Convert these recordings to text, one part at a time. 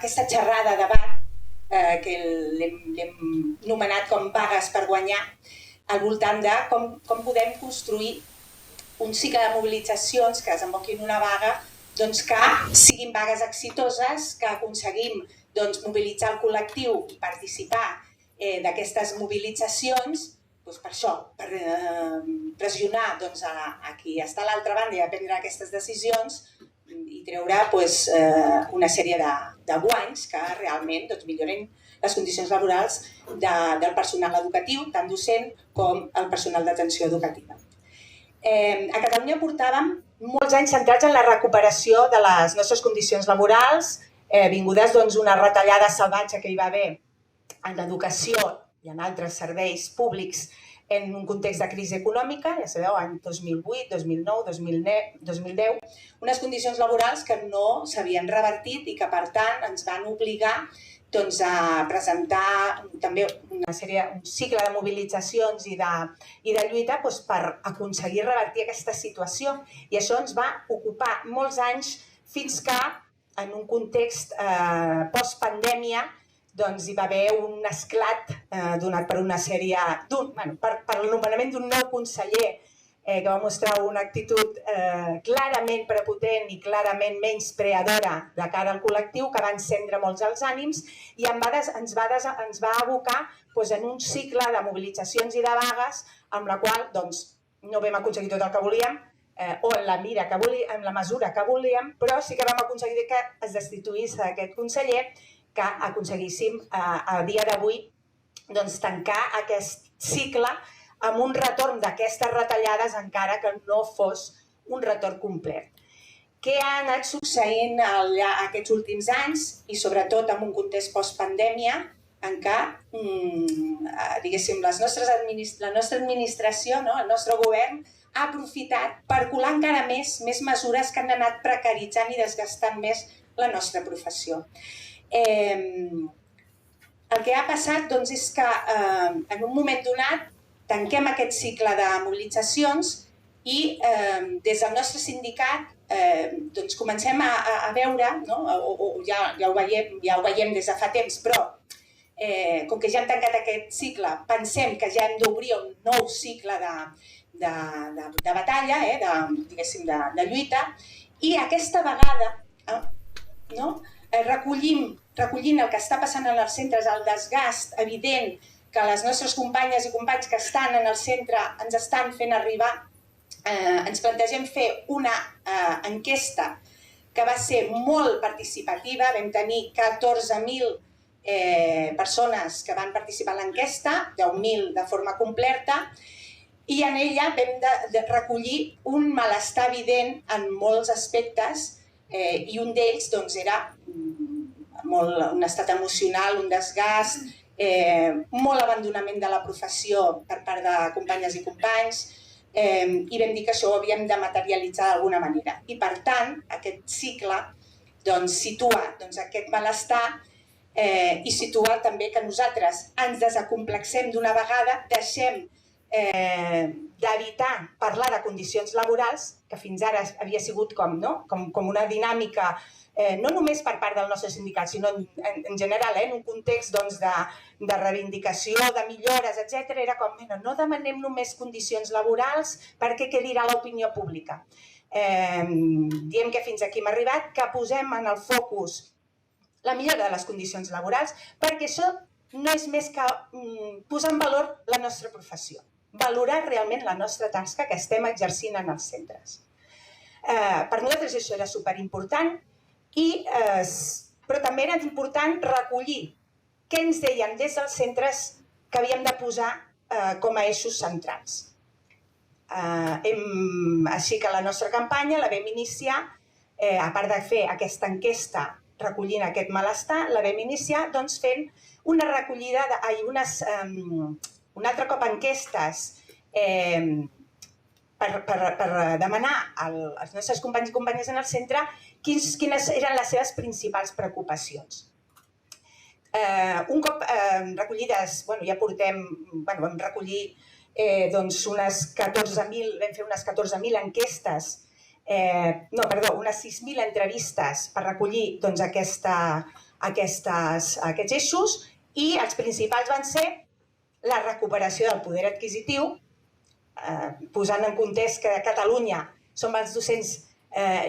aquesta xerrada, debat, que l'hem nomenat com vagues per guanyar, al voltant de com podem construir un cicle de mobilitzacions que desemboquin una vaga que siguin vagues exitoses, que aconseguim mobilitzar el col·lectiu i participar d'aquestes mobilitzacions per això, per pressionar a qui està a l'altra banda i a prendre aquestes decisions i treure una sèrie de guanys que realment milloren les condicions laborals del personal educatiu, tant docent com el personal d'atenció educativa. A Catalunya portàvem molts anys centrats en la recuperació de les nostres condicions laborals, vingudes d'una retallada salvatge que hi va haver en l'educació i en altres serveis públics en un context de crisi econòmica, ja sabeu, any 2008, 2009, 2010, unes condicions laborals que no s'havien revertit i que, per tant, ens van obligar a presentar també un cicle de mobilitzacions i de lluita per aconseguir revertir aquesta situació. I això ens va ocupar molts anys fins que, en un context post-pandèmia, hi va haver un esclat donat per una sèrie, per el nomenament d'un nou conseller que va mostrar una actitud clarament prepotent i clarament menyspreadora de cara al col·lectiu, que va encendre molts els ànims i ens va abocar en un cicle de mobilitzacions i de vagues amb la qual no vam aconseguir tot el que volíem o en la mesura que volíem, però sí que vam aconseguir que es destituís aquest conseller, que aconseguíssim a dia d'avui tancar aquest cicle amb un retorn d'aquestes retallades encara que no fos un retorn complet. Què ha anat succeint aquests últims anys i sobretot en un context post-pandèmia en què la nostra administració, el nostre govern, ha aprofitat per colar encara més mesures que han anat precaritzant i desgastant més la nostra professió. El que ha passat és que en un moment donat tanquem aquest cicle de mobilitzacions i des del nostre sindicat comencem a veure, ja ho veiem des de fa temps, però com que ja hem tancat aquest cicle, pensem que ja hem d'obrir un nou cicle de batalla, de lluita, i aquesta vegada recollint el que està passant en els centres, el desgast evident que les nostres companyes i companys que estan en el centre ens estan fent arribar, ens plantegem fer una enquesta que va ser molt participativa. Vam tenir 14.000 persones que van participar en l'enquesta, 10.000 de forma completa, i en ella vam recollir un malestar evident en molts aspectes i un d'ells era un estat emocional, un desgast, molt abandonament de la professió per part de companyes i companys, i vam dir que això ho havíem de materialitzar d'alguna manera. I per tant, aquest cicle situa aquest malestar i situa també que nosaltres ens desacomplexem d'una vegada, deixem d'evitar parlar de condicions laborals, que fins ara havia sigut com una dinàmica no només per part del nostre sindicat, sinó en general, en un context de reivindicació, de millores, etc. Era com, no demanem només condicions laborals perquè què dirà l'opinió pública. Diem que fins aquí hem arribat, que posem en el focus la millora de les condicions laborals, perquè això no és més que posar en valor la nostra professió, valorar realment la nostra tasca que estem exercint en els centres. Per nosaltres això era superimportant, però també era important recollir què ens deien des dels centres que havíem de posar com a eixos centrals. Així que la nostra campanya la vam iniciar, a part de fer aquesta enquesta recollint aquest malestar, la vam iniciar fent una recollida, un altre cop enquestes per demanar als nostres companys i companyes en el centre quines eren les seves principals preocupacions. Un cop recollides, ja vam recollir unes 14.000, vam fer unes 14.000 enquestes, unes 6.000 entrevistes per recollir aquesta aquests eixos i els principals van ser la recuperació del poder adquisitiu, posant en context que a Catalunya som els docents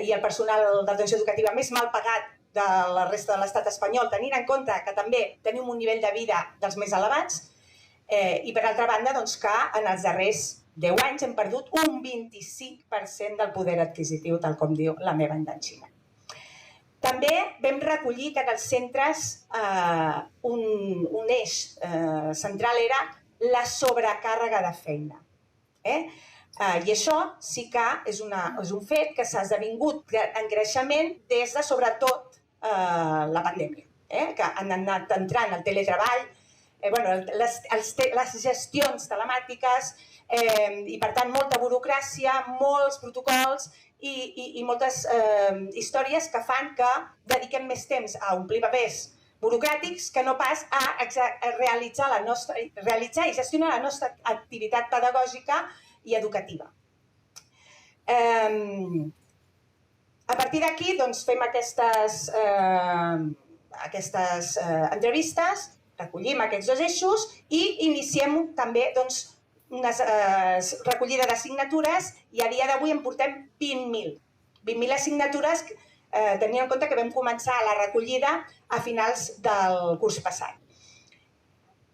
i el personal d'atenció educativa més mal pagat de la resta de l'estat espanyol, tenint en compte que també tenim un nivell de vida dels més elevats, i per altra banda que en els darrers 10 anys hem perdut un 25% del poder adquisitiu, tal com diu la meva endanxina. També vam recollir que en els centres un eix central era la sobrecàrrega de feina. I això sí que és un fet que s'ha esdevingut en creixement des de, sobretot, la pandèmia, que han anat entrant el teletreball, les gestions telemàtiques i, per tant, molta burocràcia, molts protocols i moltes històries que fan que dediquem més temps a omplir papers burocràtics que no pas a realitzar i gestionar la nostra activitat pedagògica i educativa. A partir d'aquí fem aquestes entrevistes, recollim aquests dos eixos i iniciem també una recollida d'assignatures i a dia d'avui en portem 20.000 assignatures, tenint en compte que vam començar la recollida a finals del curs passat.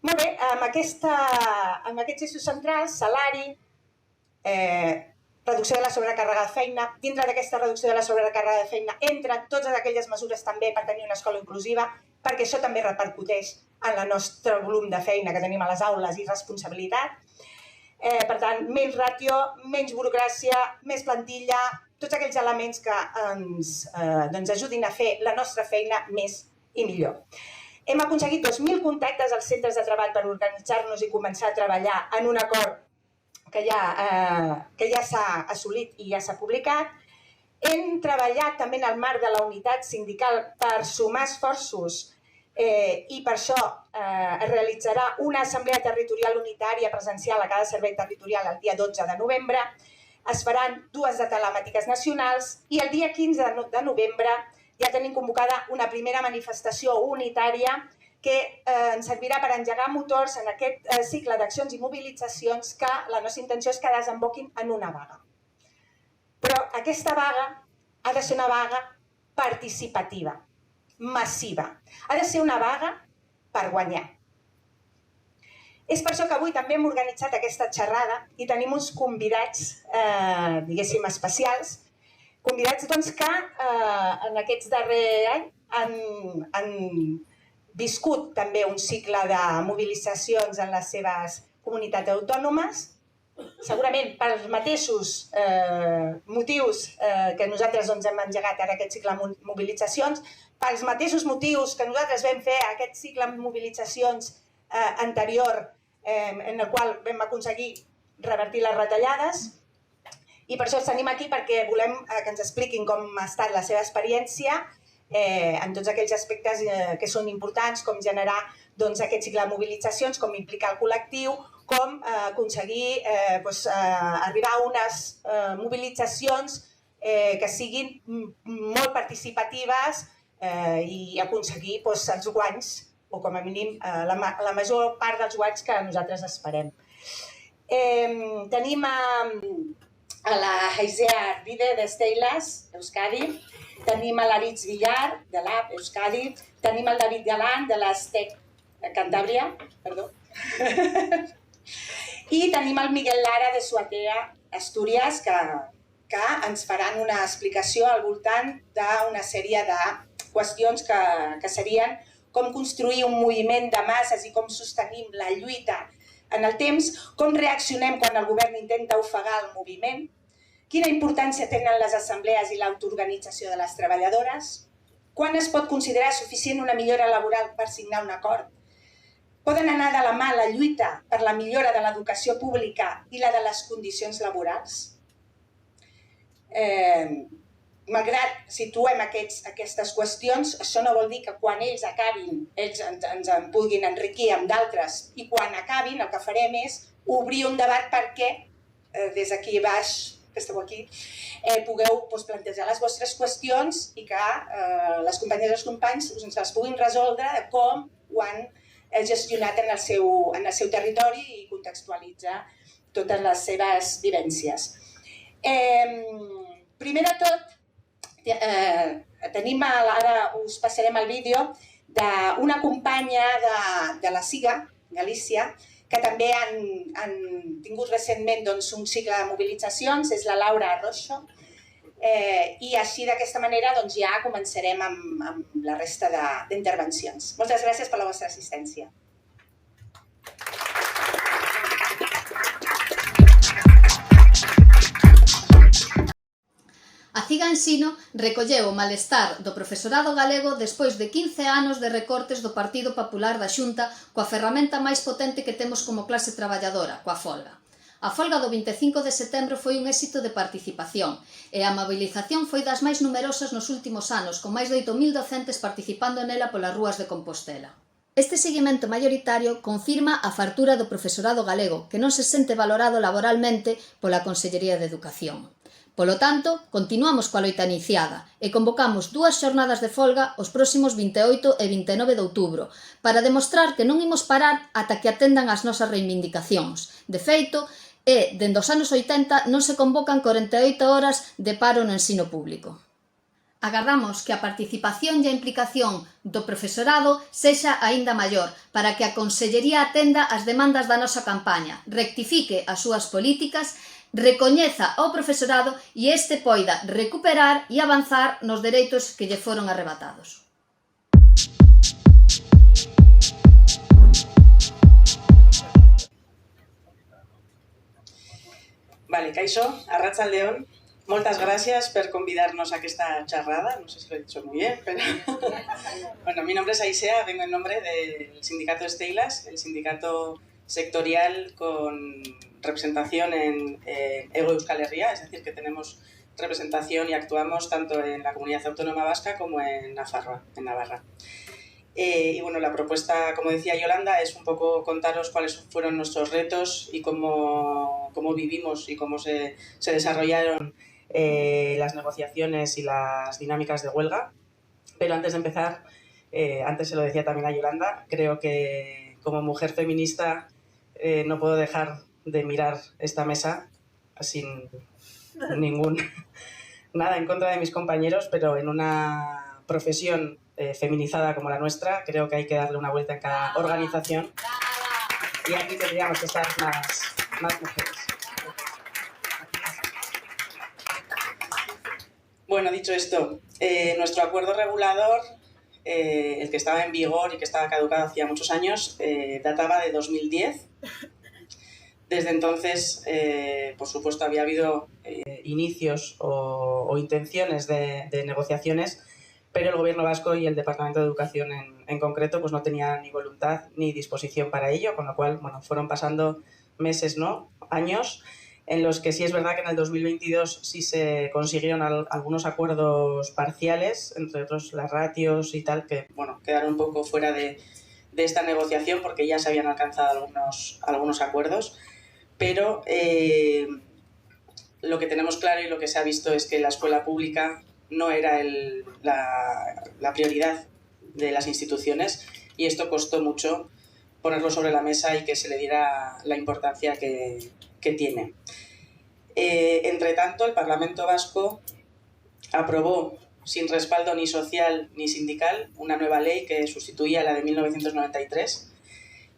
Molt bé, amb aquests eixos centrals, salari, reducció de la sobrecàrrega de feina, dintre d'aquesta reducció de la sobrecàrrega de feina entren totes aquelles mesures també per tenir una escola inclusiva, perquè això també repercuteix en el nostre volum de feina que tenim a les aules i responsabilitat. Per tant, menys ràtio, menys burocràcia, més plantilla, tots aquells elements que ens ajudin a fer la nostra feina més i millor. Hem aconseguit 2.000 contactes als centres de treball per organitzar-nos i començar a treballar en un acord que ja s'ha assolit i ja s'ha publicat. Hem treballat també en el marc de la unitat sindical per sumar esforços i per això es realitzarà una assemblea territorial unitària presencial a cada servei territorial el dia 12 de novembre. Es faran 2 de telemàtiques nacionals i el dia 15 de novembre ja tenim convocada una primera manifestació unitària que ens servirà per engegar motors en aquest cicle d'accions i mobilitzacions que la nostra intenció és que desemboquin en una vaga. Però aquesta vaga ha de ser una vaga participativa, massiva. Ha de ser una vaga per guanyar. És per això que avui també hem organitzat aquesta xerrada i tenim uns convidats, diguéssim, especials, convidats que en aquests darrers anys han viscut també un cicle de mobilitzacions en les seves comunitats autònomes, segurament pels mateixos motius que nosaltres hem engegat ara aquest cicle de mobilitzacions, pels mateixos motius que nosaltres vam fer aquest cicle de mobilitzacions anterior en el qual vam aconseguir revertir les retallades, i per això els tenim aquí perquè volem que ens expliquin com ha estat la seva experiència en tots aquells aspectes que són importants, com generar aquest cicle de mobilitzacions, com implicar el col·lectiu, com aconseguir arribar a unes mobilitzacions que siguin molt participatives i aconseguir els guanys, o com a mínim la major part dels guanys que nosaltres esperem. Tenim a la Haizea Arvide de Steilas, Euskadi, tenim a l'Aritz Villar, de l'AP, Euskadi, tenim el David Galán, de l'Astec, Cantàbria, perdó, i tenim el Miguel Lara, de Suatea, Astúries, que ens faran una explicació al voltant d'una sèrie de qüestions que serien com construir un moviment de masses i com sostenim la lluita en el temps, com reaccionem quan el govern intenta ofegar el moviment, quina importància tenen les assemblees i l'autoorganització de les treballadores, quan es pot considerar suficient una millora laboral per signar un acord, poden anar de la mà la lluita per la millora de l'educació pública i la de les condicions laborals. Malgrat situem aquestes qüestions, això no vol dir que quan ells acabin, ells ens en puguin enriquir amb d'altres, i quan acabin el que farem és obrir un debat perquè des d'aquí baix que esteu aquí, pugueu plantejar les vostres qüestions i que les companyes i els companys ens les puguin resoldre de com ho han gestionat en el seu territori i contextualitzar totes les seves vivències. Primer de tot, tenim, ara us passarem el vídeo, d'una companya de la SIGA, Galícia, que també han tingut recentment un cicle de mobilitzacions, és la Laura Arroyo, i així d'aquesta manera ja començarem amb la resta d'intervencions. Moltes gràcies per la vostra assistència. A CIGA Ensino recolleu o malestar do profesorado galego despois de 15 anos de recortes do Partido Popular da Xunta coa ferramenta máis potente que temos como clase traballadora, coa folga. A folga do 25 de setembro foi un éxito de participación e a mobilización foi das máis numerosas nos últimos anos, con máis de 8.000 docentes participando nela polas rúas de Compostela. Este seguimento maioritario confirma a fartura do profesorado galego, que non se sente valorado laboralmente pola Consellería de Educación. Polo tanto, continuamos coa loita iniciada e convocamos 2 xornadas de folga os próximos 28 e 29 de outubro para demostrar que non imos parar ata que atendan as nosas reivindicacións. De feito, dende os anos 80 non se convocan 48 horas de paro no ensino público. Agardamos que a participación e a implicación do profesorado sexa aínda maior para que a Consellería atenda as demandas da nosa campaña, rectifique as súas políticas, recoñeza ao profesorado e este poida recuperar e avanzar nos dereitos que lle foron arrebatados. Vale, Kaixo, arratsaldeon. Moltes gràcies per convidarnos a aquesta charrada. No sé si lo he dicho muy bien, pero... Bueno, mi nombre es Aisea, vengo en nombre del sindicato Steilas, el sindicato sectorial con representación en Hego Euskal Herria, es decir, que tenemos representación y actuamos tanto en la Comunidad Autónoma Vasca como en Nafarroa, en Navarra. Y bueno, la propuesta, como decía Yolanda, es un poco contaros cuáles fueron nuestros retos y cómo vivimos y cómo se desarrollaron las negociaciones y las dinámicas de huelga. Pero antes de empezar, antes se lo decía también a Yolanda, creo que como mujer feminista no puedo dejar de mirar esta mesa sin nada en contra de mis compañeros, pero en una profesión feminizada como la nuestra, creo que hay que darle una vuelta en cada organización y aquí tendríamos que estar más mujeres. Bueno, dicho esto, nuestro acuerdo regulador, el que estaba en vigor y que estaba caducado hacía muchos años, databa de 2010. Desde entonces, por supuesto, había habido inicios o intenciones de negociaciones, pero el Gobierno vasco y el Departamento de Educación en concreto pues no tenían ni voluntad ni disposición para ello, con lo cual bueno, fueron pasando meses, ¿no? Años, en los que sí es verdad que en el 2022 sí se consiguieron algunos acuerdos parciales, entre otros las ratios y tal, que bueno, quedaron un poco fuera de esta negociación porque ya se habían alcanzado algunos acuerdos. Pero lo que tenemos claro y lo que se ha visto es que la escuela pública no era la prioridad de las instituciones y esto costó mucho ponerlo sobre la mesa y que se le diera la importancia que tiene. Entre tanto, el Parlamento Vasco aprobó, sin respaldo ni social ni sindical, una nueva ley que sustituía a la de 1993.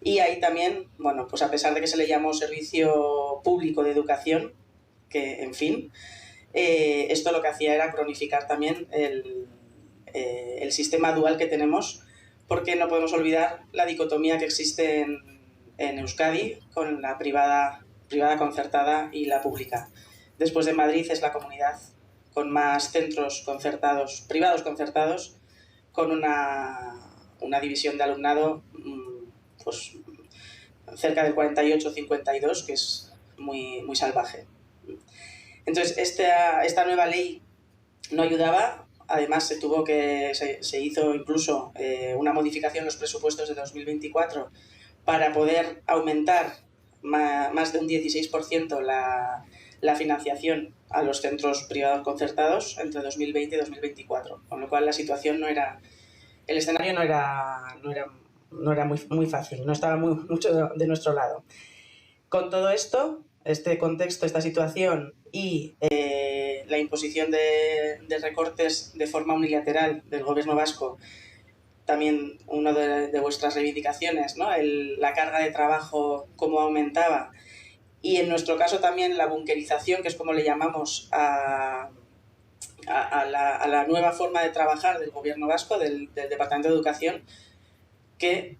Y ahí también, bueno, pues a pesar de que se le llamó Servicio Público de Educación, que, en fin, esto lo que hacía era cronificar también el sistema dual que tenemos, porque no podemos olvidar la dicotomía que existe en Euskadi con la privada concertada y la pública. Después de Madrid es la comunidad con más centros privados concertados, con una división de alumnado pues cerca del 48-52, que es muy salvaje. Entonces, esta nueva ley no ayudaba, además se hizo incluso una modificación en los presupuestos de 2024 para poder aumentar más de un 16% la la financiación a los centros privados concertados entre 2020 y 2024, con lo cual la situación el escenario no era muy fácil, no estaba mucho de nuestro lado. Con todo esto, este contexto, esta situación y la imposición de recortes de forma unilateral del gobierno vasco, también una de vuestras reivindicaciones, ¿no? La carga de trabajo, cómo aumentaba, y en nuestro caso también la bunkerización, que es como le llamamos a la nueva forma de trabajar del gobierno vasco, del Departamento de Educación, que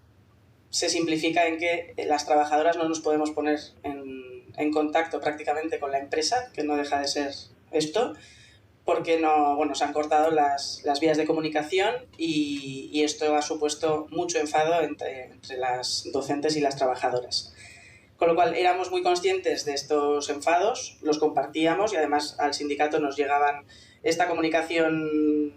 se simplifica en que las trabajadoras no nos podemos poner en contacto prácticamente con la empresa, que no deja de ser esto, porque se han cortado las vías de comunicación y esto ha supuesto mucho enfado entre las docentes y las trabajadoras. Con lo cual éramos muy conscientes de estos enfados, los compartíamos y además al sindicato nos llegaban esta comunicación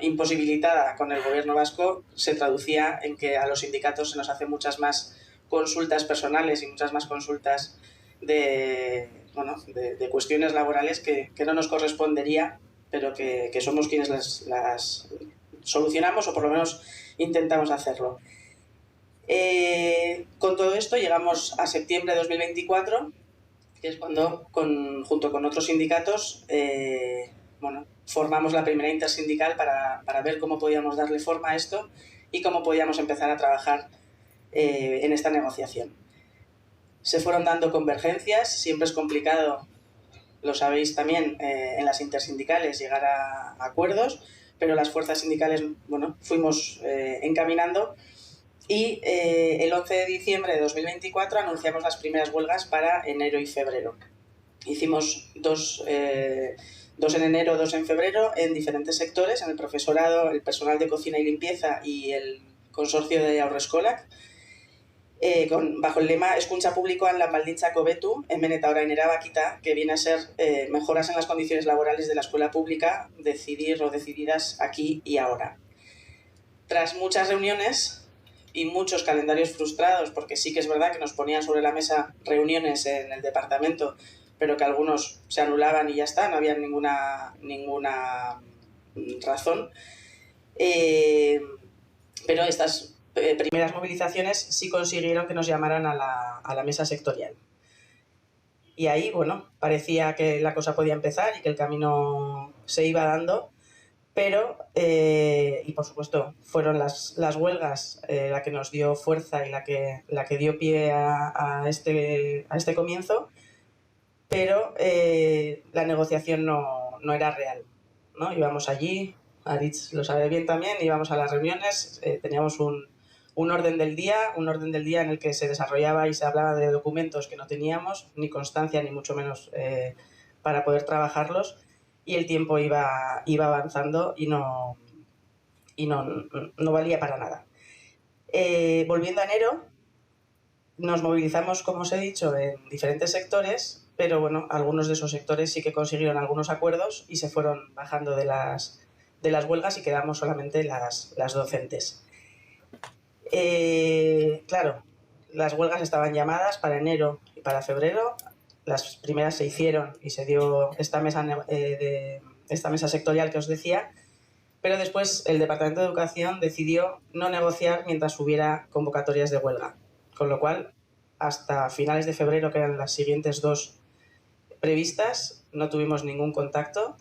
imposibilitada con el gobierno vasco, se traducía en que a los sindicatos se nos hacen muchas más consultas personales y muchas más consultas de cuestiones laborales que no nos correspondería, pero que somos quienes las solucionamos o por lo menos intentamos hacerlo. Con todo esto llegamos a septiembre de 2024, que es cuando, junto con otros sindicatos, formamos la primera intersindical para ver cómo podíamos darle forma a esto y cómo podíamos empezar a trabajar en esta negociación. Se fueron dando convergencias, siempre es complicado, lo sabéis también, en las intersindicales llegar a acuerdos, pero las fuerzas sindicales fuimos encaminando y el 11 de diciembre de 2024 anunciamos las primeras huelgas para enero y febrero. Hicimos dos en enero, 2 en febrero, en diferentes sectores, en el profesorado, el personal de cocina y limpieza y el consorcio de Haurreskolak, bajo el lema Eskuntza publikoan lan baldintzak hobetu, hemen eta orain erabakita, que viene a ser mejoras en las condiciones laborales de la escuela pública, decidir o decididas aquí y ahora. Tras muchas reuniones y muchos calendarios frustrados, porque sí que es verdad que nos ponían sobre la mesa reuniones en el departamento, pero que algunos se anulaban y ya está, no había ninguna razón. Pero estas primeras movilizaciones sí consiguieron que nos llamaran a la mesa sectorial. Y ahí, parecía que la cosa podía empezar y que el camino se iba dando, pero, y por supuesto, fueron las huelgas la que nos dio fuerza y la que dio pie a este comienzo, pero la negociación no era real, ¿no? Íbamos allí, Aritz lo sabe bien también, íbamos a las reuniones, teníamos un orden del día en el que se desarrollaba y se hablaba de documentos que no teníamos, ni constancia ni mucho menos para poder trabajarlos, y el tiempo iba avanzando y no valía para nada. Volviendo a enero, nos movilizamos, como os he dicho, en diferentes sectores, pero algunos de esos sectores sí que consiguieron algunos acuerdos y se fueron bajando de las huelgas y quedamos solamente las docentes. Claro, las huelgas estaban llamadas para enero y para febrero, las primeras se hicieron y se dio esta mesa sectorial que os decía, pero después el Departamento de Educación decidió no negociar mientras hubiera convocatorias de huelga, con lo cual hasta finales de febrero, que eran las siguientes 2 previstas, no tuvimos ningún contacto.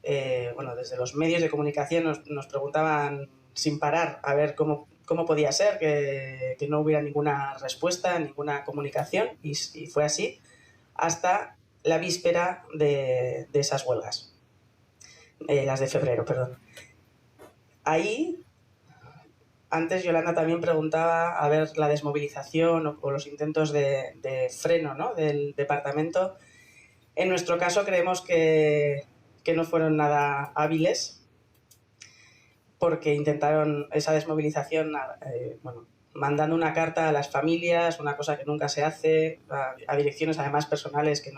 Desde los medios de comunicación nos preguntaban sin parar a ver cómo podía ser que no hubiera ninguna respuesta, ninguna comunicación, y fue así hasta la víspera de esas huelgas, las de febrero, perdón. Ahí, antes Yolanda también preguntaba a ver la desmovilización o los intentos de freno, ¿no?, del departamento. En nuestro caso creemos que no fueron nada hábiles, porque intentaron esa desmovilización mandando una carta a las familias, una cosa que nunca se hace, a direcciones además personales que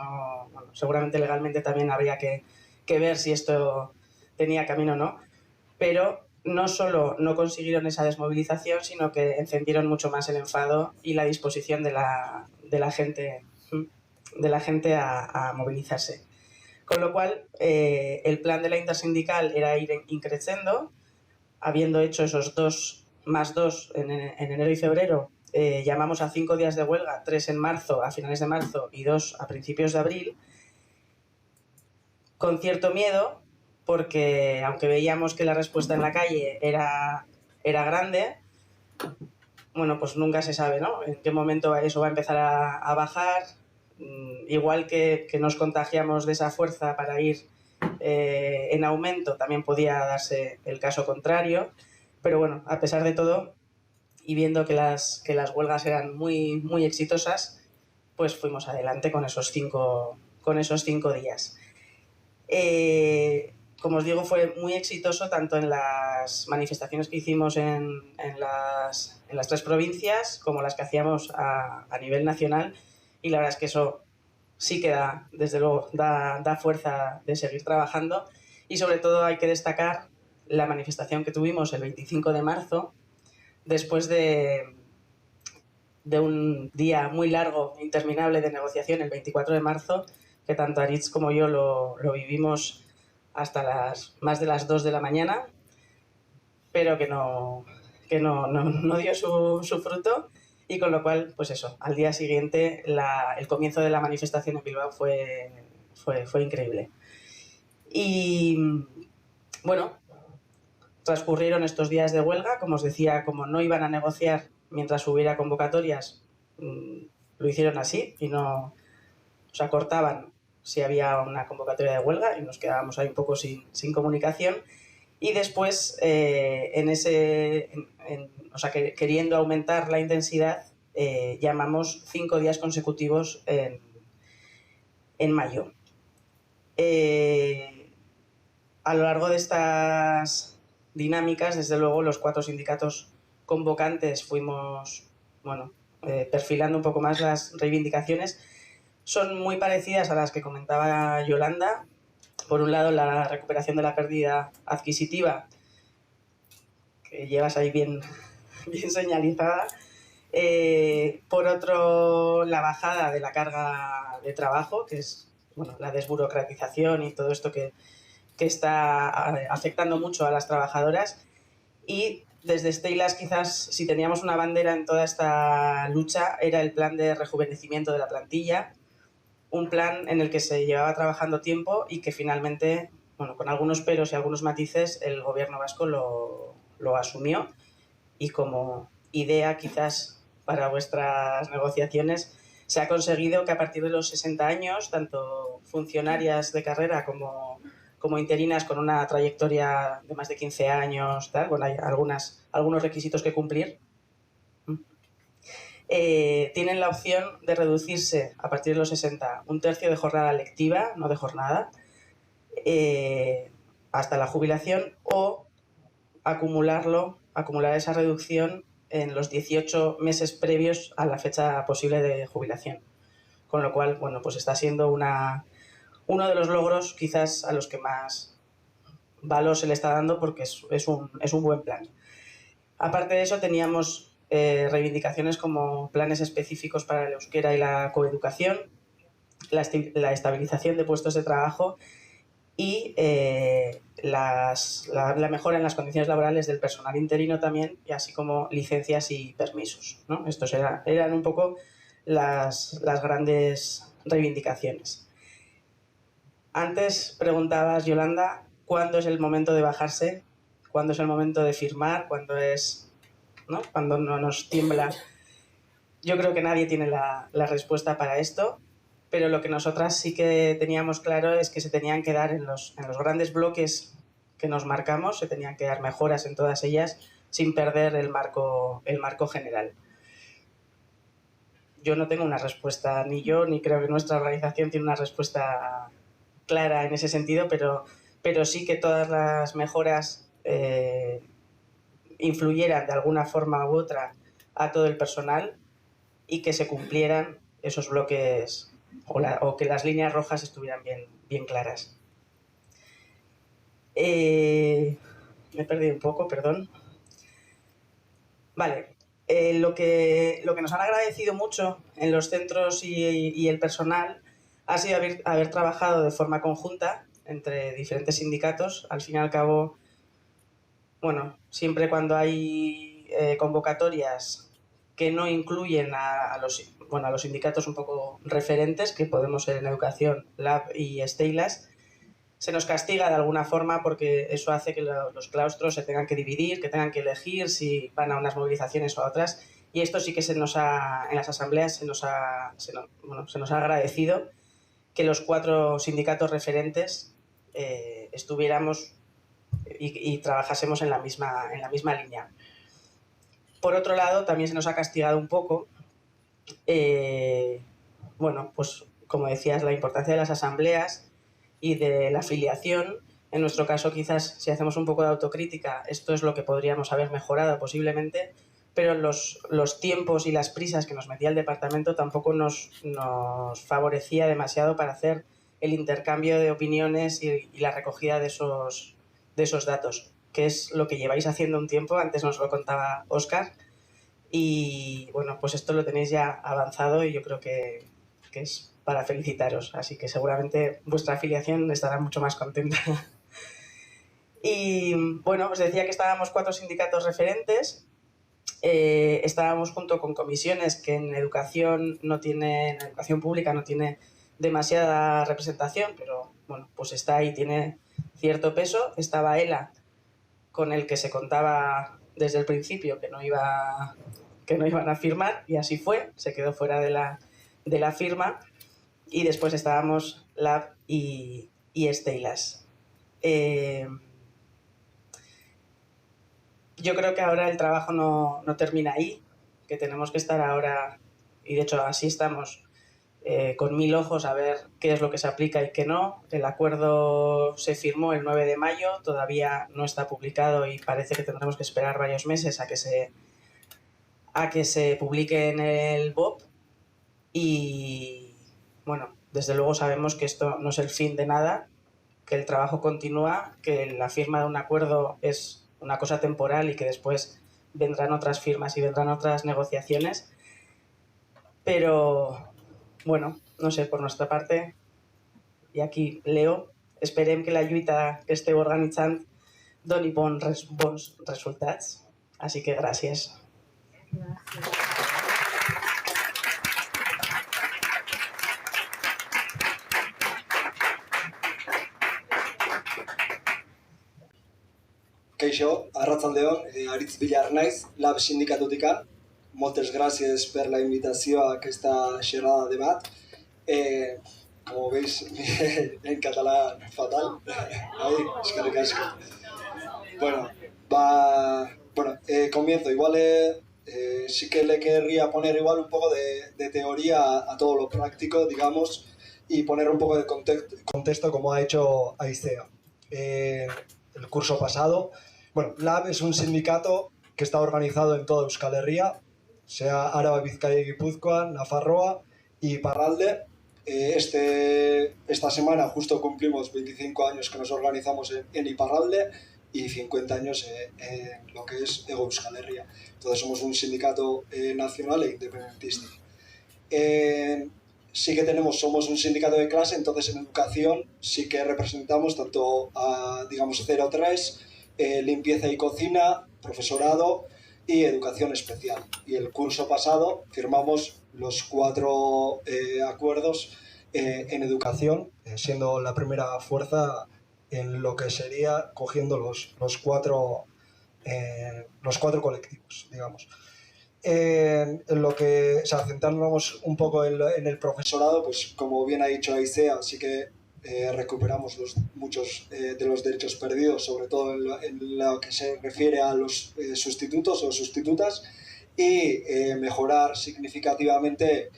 seguramente legalmente también habría que ver si esto tenía camino o no, pero no solo no consiguieron esa desmovilización, sino que encendieron mucho más el enfado y la disposición de la gente de la gente a movilizarse. Con lo cual, el plan de la intersindical era ir increciendo, habiendo hecho esos 2 más 2 en enero y febrero, llamamos a 5 días de huelga, 3 en marzo, a finales de marzo, y 2 a principios de abril, con cierto miedo, porque aunque veíamos que la respuesta en la calle era grande, bueno, pues nunca se sabe, ¿no? En qué momento eso va a empezar a bajar. Igual que nos contagiamos de esa fuerza para ir en aumento, también podía darse el caso contrario. Pero bueno, a pesar de todo, y viendo que las huelgas eran muy exitosas, pues fuimos adelante con esos 5 días. Como os digo, fue muy exitoso tanto en las manifestaciones que hicimos en las 3 provincias como las que hacíamos a nivel nacional, y la verdad es que eso sí que desde luego, da fuerza de seguir trabajando. Y sobre todo hay que destacar la manifestación que tuvimos el 25 de marzo, después de un día muy largo e interminable de negociación, el 24 de marzo, que tanto Aritz como yo lo vivimos hasta más de las 2 de la mañana, pero que no dio su fruto, y con lo cual, pues eso, al día siguiente el comienzo de la manifestación en Bilbao fue increíble. Y bueno, transcurrieron estos días de huelga, como os decía, como no iban a negociar mientras hubiera convocatorias, lo hicieron así y no, o sea, cortaban si había una convocatoria de huelga y nos quedábamos ahí un poco sin comunicación. Y después, queriendo aumentar la intensidad, llamamos 5 días consecutivos en mayo. A lo largo de estas dinámicas, desde luego, los 4 sindicatos convocantes fuimos, perfilando un poco más las reivindicaciones. Son muy parecidas a las que comentaba Yolanda. Por un lado, la recuperación de la pérdida adquisitiva, que llevas ahí bien señalizada. Por otro, la bajada de la carga de trabajo, que es la desburocratización y todo esto que está afectando mucho a las trabajadoras. Y desde Steylas, quizás, si teníamos una bandera en toda esta lucha, era el plan de rejuvenecimiento de la plantilla, un plan en el que se llevaba trabajando tiempo y que finalmente, con algunos peros y algunos matices, el gobierno vasco lo asumió, y como idea quizás para vuestras negociaciones se ha conseguido que a partir de los 60 años, tanto funcionarias de carrera como interinas con una trayectoria de más de 15 años, hay algunos requisitos que cumplir, tienen la opción de reducirse a partir de los 60 un tercio de jornada lectiva, no de jornada, hasta la jubilación, o acumular esa reducción en los 18 meses previos a la fecha posible de jubilación. Con lo cual, pues está siendo uno de los logros quizás a los que más valor se le está dando, porque es un buen plan. Aparte de eso, teníamos reivindicaciones como planes específicos para el euskera y la coeducación, la estabilización de puestos de trabajo y la mejora en las condiciones laborales del personal interino también, y así como licencias y permisos, ¿no? Estos eran un poco las grandes reivindicaciones. Antes preguntabas, Yolanda, ¿cuándo es el momento de bajarse? ¿Cuándo es el momento de firmar? ¿Cuándo es, ¿no? Cuando no nos tiembla? Yo creo que nadie tiene la respuesta para esto, pero lo que nosotras sí que teníamos claro es que se tenían que dar en los grandes bloques que nos marcamos, se tenían que dar mejoras en todas ellas sin perder el marco general. Yo no tengo una respuesta, ni yo, ni creo que nuestra organización tiene una respuesta clara en ese sentido, pero sí que todas las mejoras influyeran de alguna forma u otra a todo el personal y que se cumplieran esos bloques o que las líneas rojas estuvieran bien claras. Me he perdido un poco, perdón. Vale. Lo que nos han agradecido mucho en los centros y el personal ha sido haber trabajado de forma conjunta entre diferentes sindicatos. Al fin y al cabo, bueno, siempre cuando hay convocatorias que no incluyen a los sindicatos un poco referentes, que podemos ser en Educación, Lab y Steilas, se nos castiga de alguna forma porque eso hace que los claustros se tengan que dividir, que tengan que elegir si van a unas movilizaciones o a otras. Y esto sí que en las asambleas se nos ha agradecido que los 4 sindicatos referentes estuviéramos y trabajásemos en la misma línea. Por otro lado, también se nos ha castigado un poco, pues como decías, la importancia de las asambleas y de la afiliación. En nuestro caso, quizás, si hacemos un poco de autocrítica, esto es lo que podríamos haber mejorado posiblemente, pero los tiempos y las prisas que nos metía el departamento tampoco nos favorecía demasiado para hacer el intercambio de opiniones y la recogida de esos datos, que es lo que lleváis haciendo un tiempo. Antes nos lo contaba Óscar, y bueno, pues esto lo tenéis ya avanzado y yo creo que es para felicitaros, así que seguramente vuestra afiliación estará mucho más contenta. Y bueno, os decía que estábamos 4 sindicatos referentes, estábamos junto con comisiones que en educación pública no tiene demasiada representación, pero bueno, pues está ahí, tiene cierto peso. Estaba ELA, con el que se contaba desde el principio que no iban a firmar, y así fue, se quedó fuera de la firma. Y después estábamos Lab y Steilas. Yo creo que ahora el trabajo no termina ahí, que tenemos que estar ahora, y de hecho así estamos, con 1000 ojos a ver qué es lo que se aplica y qué no. El acuerdo se firmó el 9 de mayo, todavía no está publicado y parece que tendremos que esperar varios meses a que se publique en el BOP. Y bueno, desde luego sabemos que esto no es el fin de nada, que el trabajo continúa, que la firma de un acuerdo es una cosa temporal y que después vendrán otras firmas y vendrán otras negociaciones. Pero bueno, no sé, por nuestra parte, i aquí leo, esperem que la lluita que esteu organitzant doni bons resultats. Així que gràcies. Kaixo, arratsaldeon, Aritz Villar naiz, Lab sindikatutika. Moltes gràcies per la invitació a aquesta xerrada de debat. Como veis, en catalán fatal. Ahí, eskerrik asko. Bueno, comienzo. Igual sí que le querría poner igual un poco de teoría a todo lo práctico, digamos, y poner un poco de contexto como ha hecho Aicea. El curso pasado, bueno, Lab es un sindicato que está organizado en toda Euskal Herria, sea Araba, Bizkaia y Guipúzcoa, Nafarroa y Iparralde. Esta semana justo cumplimos 25 años que nos organizamos en Iparralde y 50 años en lo que es Hego Euskal Herria. Entonces somos un sindicato nacional e independentista. Sí que somos un sindicato de clase, entonces en educación sí que representamos tanto a, digamos, 0-3, limpieza y cocina, profesorado y educación especial. Y el curso pasado firmamos los 4 acuerdos en educación, siendo la primera fuerza en lo que sería cogiendo los 4 colectivos, digamos. En lo que, o sea, centrándonos un poco en el profesorado, pues como bien ha dicho Aicea, sí que recuperamos muchos de los derechos perdidos, sobre todo en lo que se refiere a los sustitutos o sustitutas, y mejorar significativamente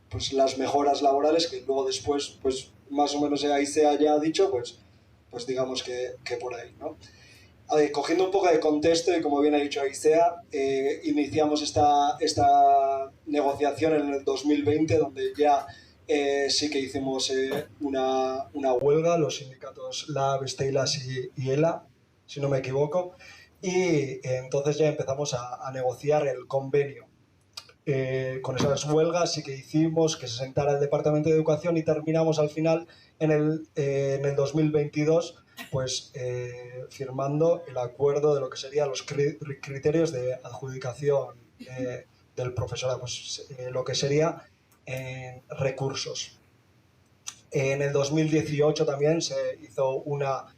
pues las mejoras laborales que luego después, pues más o menos Aicea ya ha dicho, pues digamos que por ahí, ¿no? Cogiendo un poco de contexto y como bien ha dicho Aicea, iniciamos esta negociación en el 2020, donde ya sí que hicimos una huelga, los sindicatos Lab, Steilas y ELA, si no me equivoco, y entonces ya empezamos a negociar el convenio. Con esas huelgas sí que hicimos que se sentara el Departamento de Educación y terminamos al final en el 2022 pues firmando el acuerdo de lo que serían los criterios de adjudicación del profesorado, pues lo que sería recursos. En el 2018 también se hizo una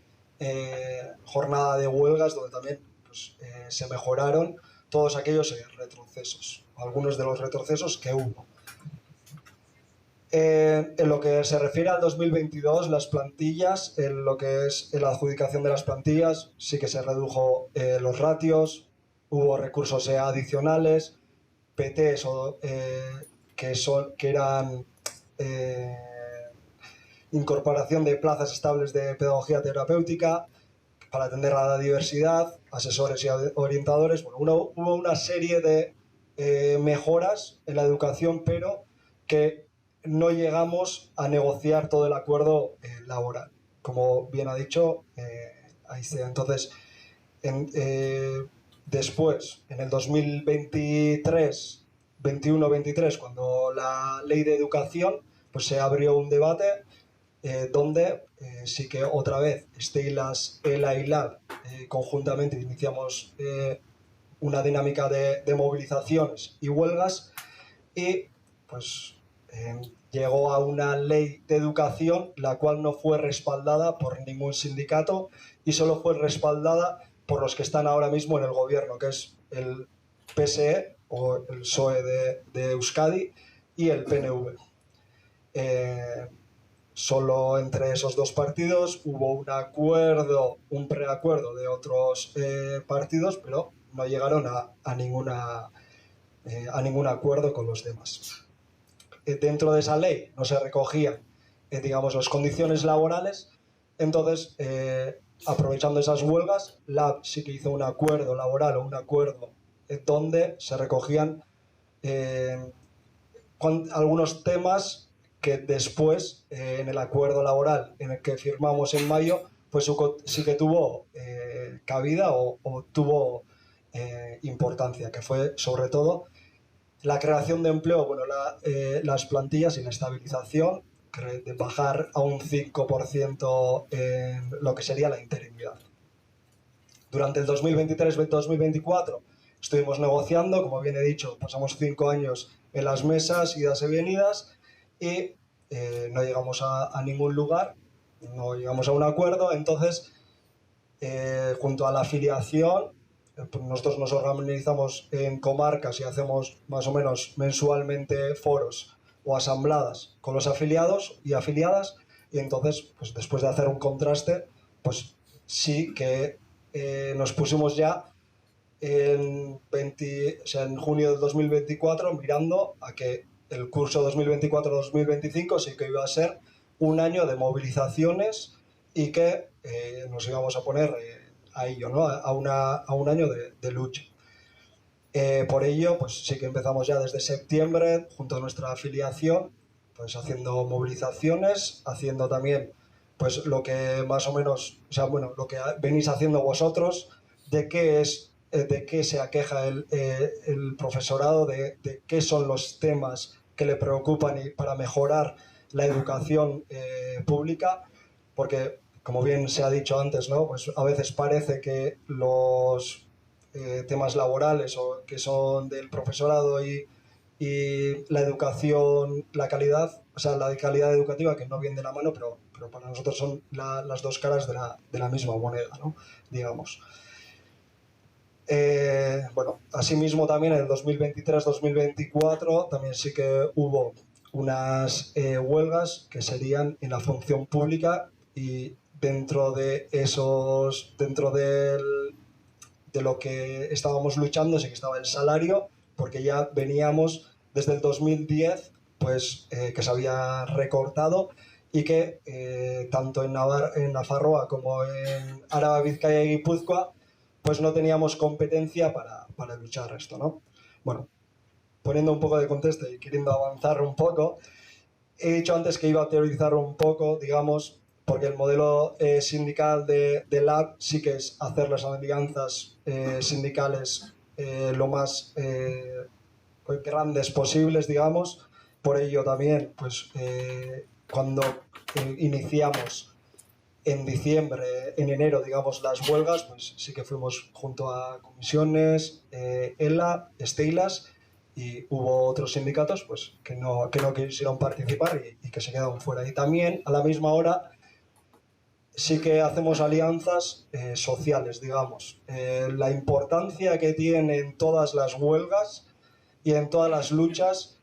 jornada de huelgas donde también pues, se mejoraron todos aquellos retrocesos, algunos de los retrocesos que hubo. En lo que se refiere al 2022, las plantillas, en lo que es la adjudicación de las plantillas, sí que se redujo los ratios, hubo recursos adicionales, PTs que eran incorporación de plazas estables de pedagogía terapéutica para atender a la diversidad, asesores y orientadores. Bueno, hubo una serie de mejoras en la educación, pero que no llegamos a negociar todo el acuerdo laboral. Como bien ha dicho, ahí está. Entonces, después, en el 2023, 21-23, cuando la ley de educación, pues se abrió un debate donde sí que otra vez Steilas, ELA y LAB conjuntamente iniciamos una dinámica de movilizaciones y huelgas y pues llegó a una ley de educación la cual no fue respaldada por ningún sindicato y solo fue respaldada por los que están ahora mismo en el gobierno, que es el PSE o el PSOE de Euskadi y el PNV. Solo entre esos dos partidos hubo un acuerdo, un preacuerdo de otros partidos, pero no llegaron a ningún acuerdo con los demás. Dentro de esa ley no se recogían, digamos, las condiciones laborales, entonces, aprovechando esas huelgas, LAB sí que hizo un acuerdo laboral o un acuerdo donde se recogían algunos temas que después, en el acuerdo laboral en el que firmamos en mayo, pues sí que tuvo cabida o tuvo importancia, que fue sobre todo la creación de empleo, bueno, las plantillas y la estabilización, de bajar a un 5% en lo que sería la interinidad. Durante el 2023-2024 estuvimos negociando, como bien he dicho, pasamos 5 años en las mesas, idas y venidas, y no llegamos a ningún lugar, no llegamos a un acuerdo. Entonces, junto a la afiliación, pues nosotros nos organizamos en comarcas y hacemos más o menos mensualmente foros o asambladas con los afiliados y afiliadas, y entonces, pues después de hacer un contraste, pues sí que nos pusimos ya en junio del 2024 mirando a que el curso 2024-2025 sí que iba a ser un año de movilizaciones y que nos íbamos a poner a ello, ¿no? a un año de lucha. Por ello, pues sí que empezamos ya desde septiembre, junto a nuestra afiliación, pues haciendo movilizaciones, haciendo también pues lo que más o menos, o sea, bueno, lo que venís haciendo vosotros, de qué se aqueja el profesorado, de qué son los temas que le preocupan y para mejorar la educación pública, porque, como bien se ha dicho antes, ¿no? Pues a veces parece que los temas laborales o que son del profesorado y la educación, la calidad, o sea, la calidad educativa, que no viene de la mano, pero para nosotros son las dos caras de la misma moneda, ¿no? Digamos. Bueno, asimismo también en el 2023-2024 también sí que hubo unas huelgas que serían en la función pública, y dentro de lo que estábamos luchando sí que estaba el salario, porque ya veníamos desde el 2010 pues que se había recortado y que tanto en Nafarroa como en Araba, Vizcaya y Guipúzcoa pues no teníamos competencia para luchar esto, ¿no? Bueno, poniendo un poco de contexto y queriendo avanzar un poco, he dicho antes que iba a teorizar un poco, digamos, porque el modelo sindical de LAB sí que es hacer las alianzas sindicales lo más grandes posibles, digamos. Por ello también, pues cuando iniciamos en diciembre, en enero, digamos, las huelgas, pues sí que fuimos junto a comisiones, ELA, Steilas, y hubo otros sindicatos pues que no quisieron participar y que se quedaron fuera. Y también, a la misma hora, sí que hacemos alianzas sociales, digamos. La importancia que tienen todas las huelgas y en todas las luchas,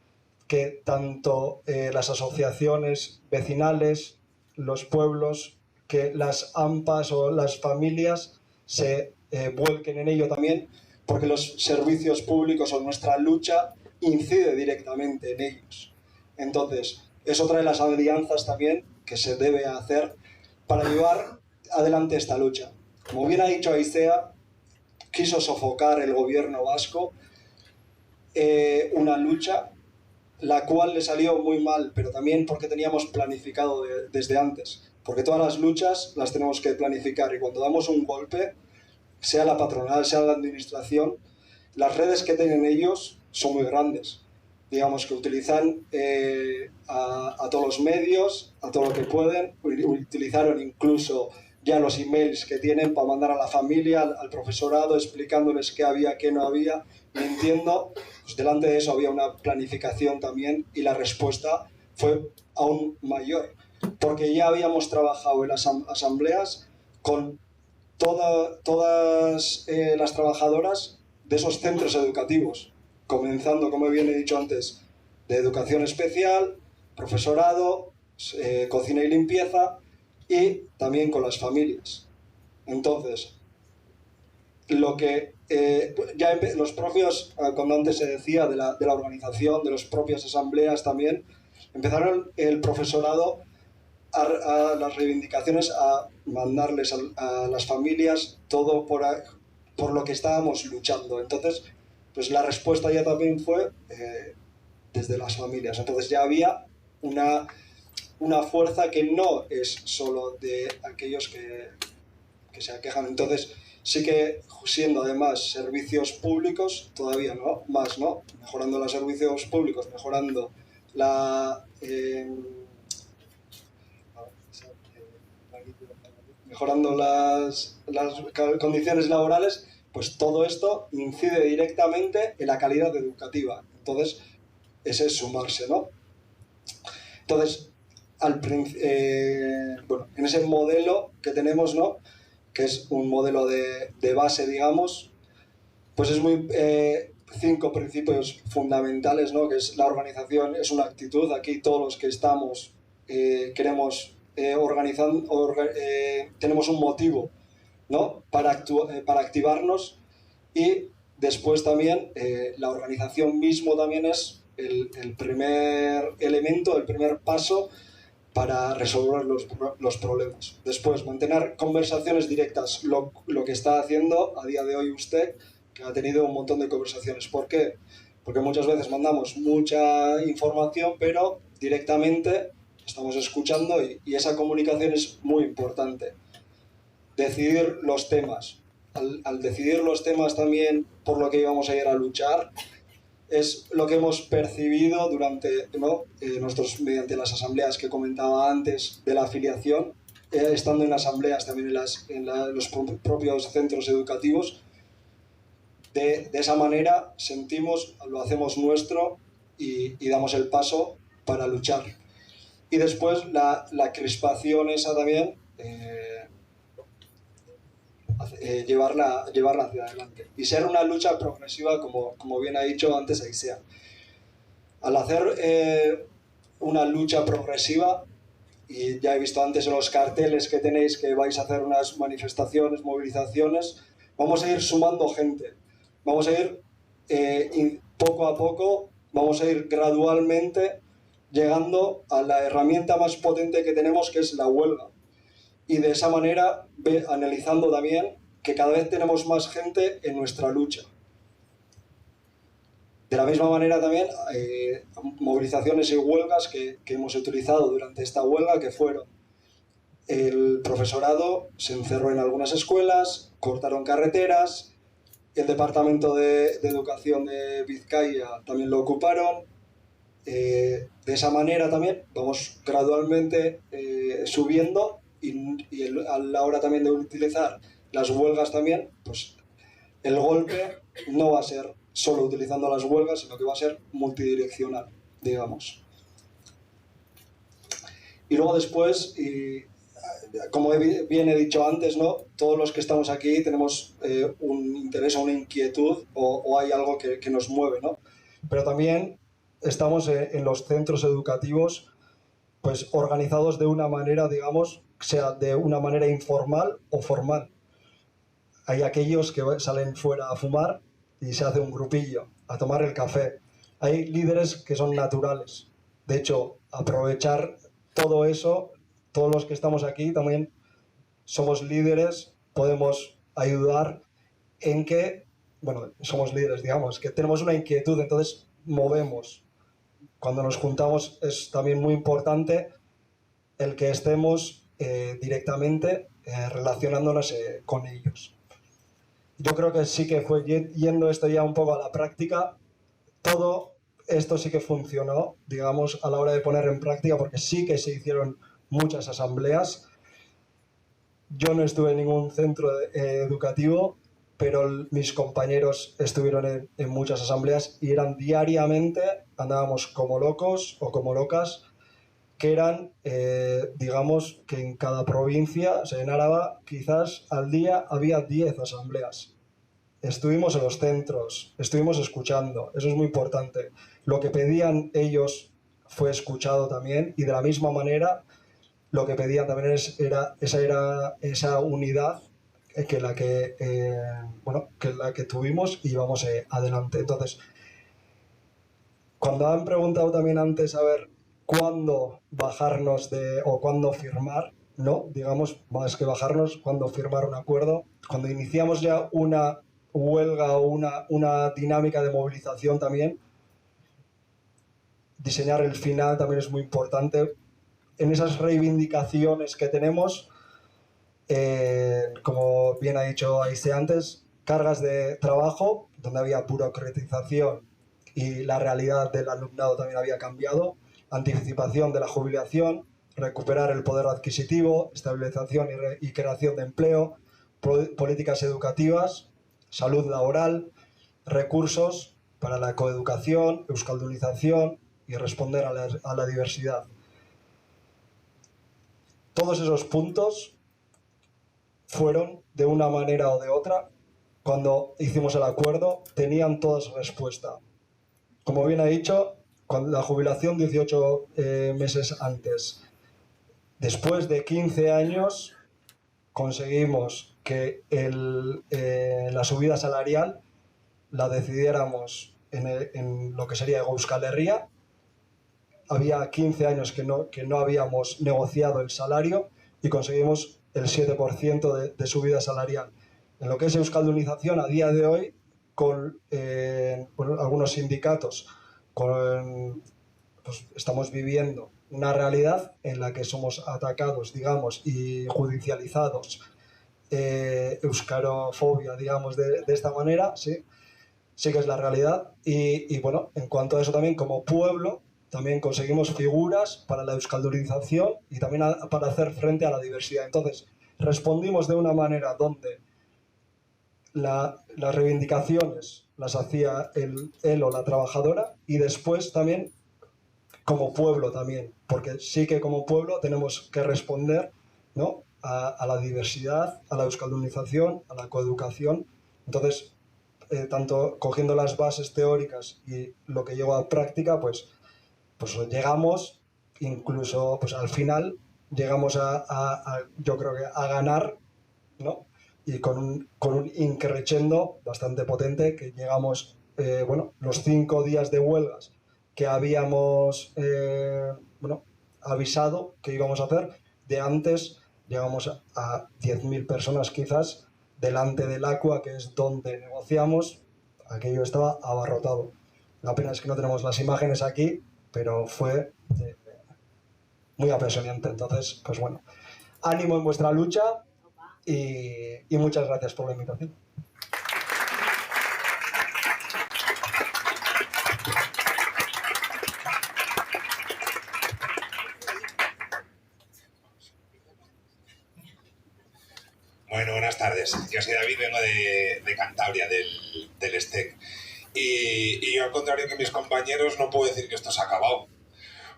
que tanto las asociaciones vecinales, los pueblos, que las AMPAs o las familias se vuelquen en ello también, porque los servicios públicos o nuestra lucha incide directamente en ellos. Entonces, es otra de las alianzas también que se debe hacer para llevar adelante esta lucha. Como bien ha dicho Aicea, quiso sofocar el gobierno vasco una lucha la cual le salió muy mal, pero también porque teníamos planificado desde antes. Porque todas las luchas las tenemos que planificar y cuando damos un golpe, sea la patronal, sea la administración, las redes que tienen ellos son muy grandes. Digamos que utilizan a todos los medios, a todo lo que pueden, utilizaron incluso ya los emails que tienen para mandar a la familia, al profesorado, explicándoles qué había, qué no había. Y entiendo, pues delante de eso había una planificación también y la respuesta fue aún mayor, porque ya habíamos trabajado en las asambleas con todas las trabajadoras de esos centros educativos, comenzando, como bien he dicho antes, de educación especial, profesorado, cocina y limpieza, y también con las familias. Entonces, lo que los propios, cuando antes se decía de la organización, de las propias asambleas también, empezaron el profesorado a las reivindicaciones, a mandarles a las familias todo por lo que estábamos luchando. Entonces, pues la respuesta ya también fue desde las familias. Entonces ya había una fuerza que no es solo de aquellos que se aquejan. Entonces, sí que siendo además servicios públicos, todavía no, más, ¿no? Mejorando los servicios públicos, mejorando mejorando las condiciones laborales, pues todo esto incide directamente en la calidad educativa. Entonces, ese es sumarse, ¿no? Entonces, bueno, en ese modelo que tenemos, ¿no?, que es un modelo de base, digamos, pues es muy 5 principios fundamentales, ¿no?, que es la organización, es una actitud. Aquí todos los que estamos queremos tenemos un motivo, ¿no?, para activarnos. Y después también la organización mismo también es el primer elemento, el primer paso para resolver los problemas. Después, mantener conversaciones directas, lo que está haciendo a día de hoy usted, que ha tenido un montón de conversaciones. ¿Por qué? Porque muchas veces mandamos mucha información, pero directamente estamos escuchando y esa comunicación es muy importante. Decidir los temas. Al decidir los temas también por lo que íbamos a ir a luchar, es lo que hemos percibido durante, ¿no?, mediante las asambleas que comentaba antes de la afiliación, estando en asambleas también en los propios centros educativos. De esa manera sentimos, lo hacemos nuestro y damos el paso para luchar. Y después la crispación esa también, llevarla hacia adelante y ser una lucha progresiva, como bien ha dicho antes Aicea. Al hacer una lucha progresiva, y ya he visto antes en los carteles que tenéis que vais a hacer unas manifestaciones, movilizaciones, vamos a ir sumando gente, vamos a ir poco a poco, vamos a ir gradualmente llegando a la herramienta más potente que tenemos, que es la huelga. Y de esa manera, analizando también que cada vez tenemos más gente en nuestra lucha. De la misma manera también, movilizaciones y huelgas que hemos utilizado durante esta huelga, que fueron el profesorado se encerró en algunas escuelas, cortaron carreteras, el Departamento de Educación de Vizcaya también lo ocuparon. De esa manera también vamos gradualmente subiendo y a la hora también de utilizar las huelgas también, pues el golpe no va a ser solo utilizando las huelgas, sino que va a ser multidireccional, digamos. Y luego después, como bien he dicho antes, ¿no? Todos los que estamos aquí tenemos un interés o una inquietud o hay algo que nos mueve, ¿no? Pero también estamos en los centros educativos pues organizados de una manera, digamos, sea de una manera informal o formal. Hay aquellos que salen fuera a fumar y se hace un grupillo, a tomar el café. Hay líderes que son naturales. De hecho, aprovechar todo eso, todos los que estamos aquí también somos líderes, podemos ayudar en que, bueno, somos líderes, digamos, que tenemos una inquietud, entonces movemos. Cuando nos juntamos es también muy importante el que estemos directamente relacionándonos con ellos. Yo creo que sí que fue yendo esto ya un poco a la práctica, todo esto sí que funcionó, digamos, a la hora de poner en práctica, porque sí que se hicieron muchas asambleas. Yo no estuve en ningún centro educativo, pero mis compañeros estuvieron en muchas asambleas y eran diariamente, andábamos como locos o como locas, que eran, digamos, que en cada provincia, o sea, en Álava, quizás al día había 10 asambleas. Estuvimos en los centros, estuvimos escuchando, eso es muy importante. Lo que pedían ellos fue escuchado también y de la misma manera lo que pedían también era esa unidad que la que tuvimos y íbamos adelante. Entonces, cuando han preguntado también antes a ver cuándo bajarnos o cuándo firmar, no, digamos, más que bajarnos, cuándo firmar un acuerdo, cuando iniciamos ya una huelga o una dinámica de movilización también, diseñar el final también es muy importante. En esas reivindicaciones que tenemos, como bien ha dicho Aise antes, cargas de trabajo, donde había burocratización y la realidad del alumnado también había cambiado, anticipación de la jubilación, recuperar el poder adquisitivo, estabilización y creación de empleo, políticas educativas, salud laboral, recursos para la coeducación, euskaldunización y responder a la diversidad. Todos esos puntos fueron, de una manera o de otra, cuando hicimos el acuerdo, tenían todas respuesta. Como bien ha dicho, cuando la jubilación 18 meses antes. Después de 15 años conseguimos que la subida salarial la decidiéramos en lo que sería Euskal Herria. Había 15 años que no habíamos negociado el salario y conseguimos el 7% de subida salarial. En lo que es euskaldunización, a día de hoy, con algunos sindicatos, pues estamos viviendo una realidad en la que somos atacados, digamos, y judicializados, euskarofobia, digamos, de esta manera, sí que es la realidad. Y bueno, en cuanto a eso también, como pueblo, también conseguimos figuras para la euskaldunización y también para hacer frente a la diversidad. Entonces, respondimos de una manera donde las reivindicaciones las hacía él o la trabajadora y después también como pueblo también, porque sí que como pueblo tenemos que responder, ¿no?, a la diversidad, a la euskaldunización, a la coeducación. Entonces, tanto cogiendo las bases teóricas y lo que lleva a práctica, pues llegamos, incluso pues al final llegamos yo creo que a ganar, ¿no? Y con un increchendo bastante potente, que llegamos, los 5 días de huelgas que habíamos avisado que íbamos a hacer, de antes llegamos a 10.000 personas quizás delante del Aqua, que es donde negociamos. Aquello estaba abarrotado. La pena es que no tenemos las imágenes aquí, pero fue muy apasionante. Entonces, pues bueno, ánimo en vuestra lucha y muchas gracias por la invitación. Bueno, buenas tardes. Yo soy David, vengo de Cantabria, del STEC. Y yo, al contrario que mis compañeros, no puedo decir que esto se ha acabado.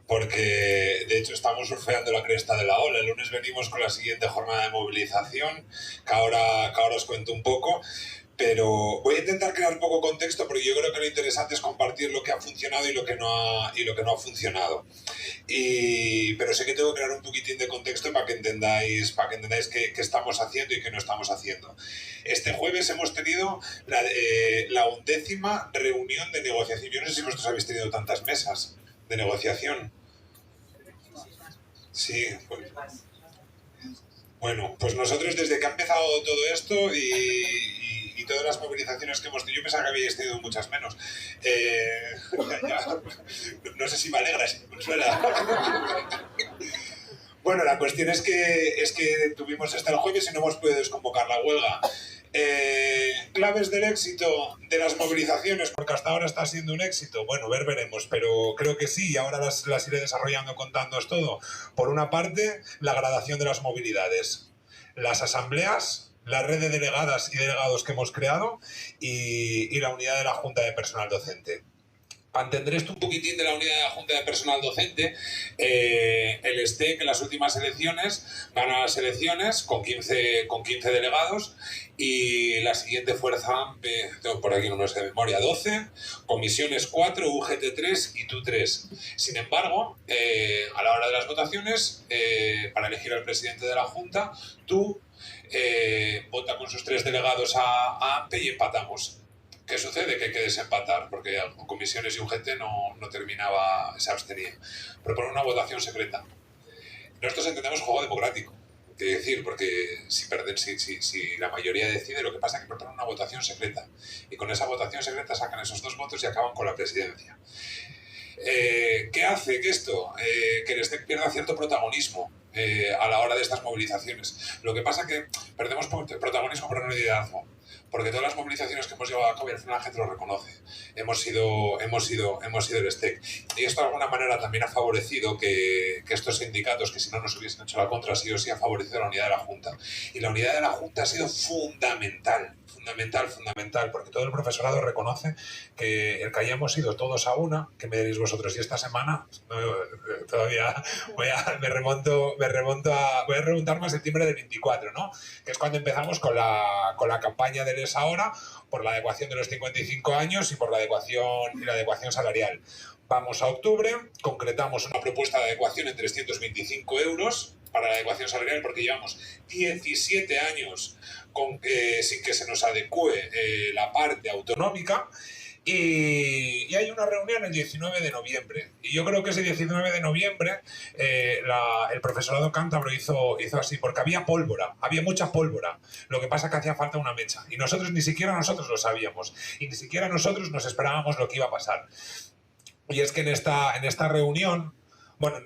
Porque, de hecho, estamos surfeando la cresta de la ola. El lunes venimos con la siguiente jornada de movilización, que ahora os cuento un poco. Pero voy a intentar crear un poco contexto, porque yo creo que lo interesante es compartir lo que ha funcionado y lo que no ha funcionado. Pero sé que tengo que crear un poquitín de contexto para que entendáis qué estamos haciendo y qué no estamos haciendo. Este jueves hemos tenido la 11ª reunión de negociación. Yo no sé si vosotros habéis tenido tantas mesas de negociación. Sí, pues, bueno, pues nosotros desde que ha empezado todo esto y todas las movilizaciones que hemos tenido, yo pensaba que habíais tenido muchas menos. No sé si me alegra, si me consuela. Bueno, la cuestión es que tuvimos hasta el jueves y no hemos podido desconvocar la huelga. Claves del éxito de las movilizaciones, porque hasta ahora está siendo un éxito. Bueno, veremos, pero creo que sí, y ahora las iré desarrollando contándoos todo. Por una parte, la gradación de las movilidades, las asambleas, la red de delegadas y delegados que hemos creado y la unidad de la Junta de Personal Docente. Para entender esto un poquitín de la unidad de la Junta de Personal Docente, el STEC en las últimas elecciones gana las elecciones con 15 delegados y la siguiente fuerza, tengo por aquí números de memoria, 12, comisiones 4, UGT 3 y TU 3. Sin embargo, a la hora de las votaciones, para elegir al presidente de la Junta, TU vota con sus 3 delegados a AMPE y empatamos. ¿Qué sucede? Que hay que desempatar, porque comisiones y UGT no terminaba, se abstenía. Propone una votación secreta. Nosotros entendemos juego democrático, que decir, porque si la mayoría decide, lo que pasa es que proponen una votación secreta. Y con esa votación secreta sacan esos 2 votos y acaban con la presidencia. ¿Qué hace que esto? Que el STEC pierda cierto protagonismo a la hora de estas movilizaciones. Lo que pasa es que perdemos protagonismo pero no liderazgo. Porque todas las movilizaciones que hemos llevado a cabo, y al final la gente lo reconoce. Hemos sido el STEC. Y esto de alguna manera también ha favorecido que estos sindicatos, que si no nos hubiesen hecho la contra, sí o sí ha favorecido la unidad de la Junta. Y la unidad de la Junta ha sido fundamental, porque todo el profesorado reconoce que el que hayamos ido todos a una, que me diréis vosotros, y esta semana, todavía voy a remontarme a septiembre del 24, ¿no? Que es cuando empezamos con la campaña del Es Ahora, por la adecuación de los 55 años y por la adecuación salarial. Vamos a octubre, concretamos una propuesta de adecuación en 325 euros para la adecuación salarial, porque llevamos 17 años sin que se nos adecue la parte autonómica. Y hay una reunión el 19 de noviembre. Y yo creo que ese 19 de noviembre el profesorado cántabro hizo así, porque había pólvora, había mucha pólvora. Lo que pasa es que hacía falta una mecha. Y ni siquiera nosotros lo sabíamos. Y ni siquiera nosotros nos esperábamos lo que iba a pasar. Y es que en esta reunión, bueno,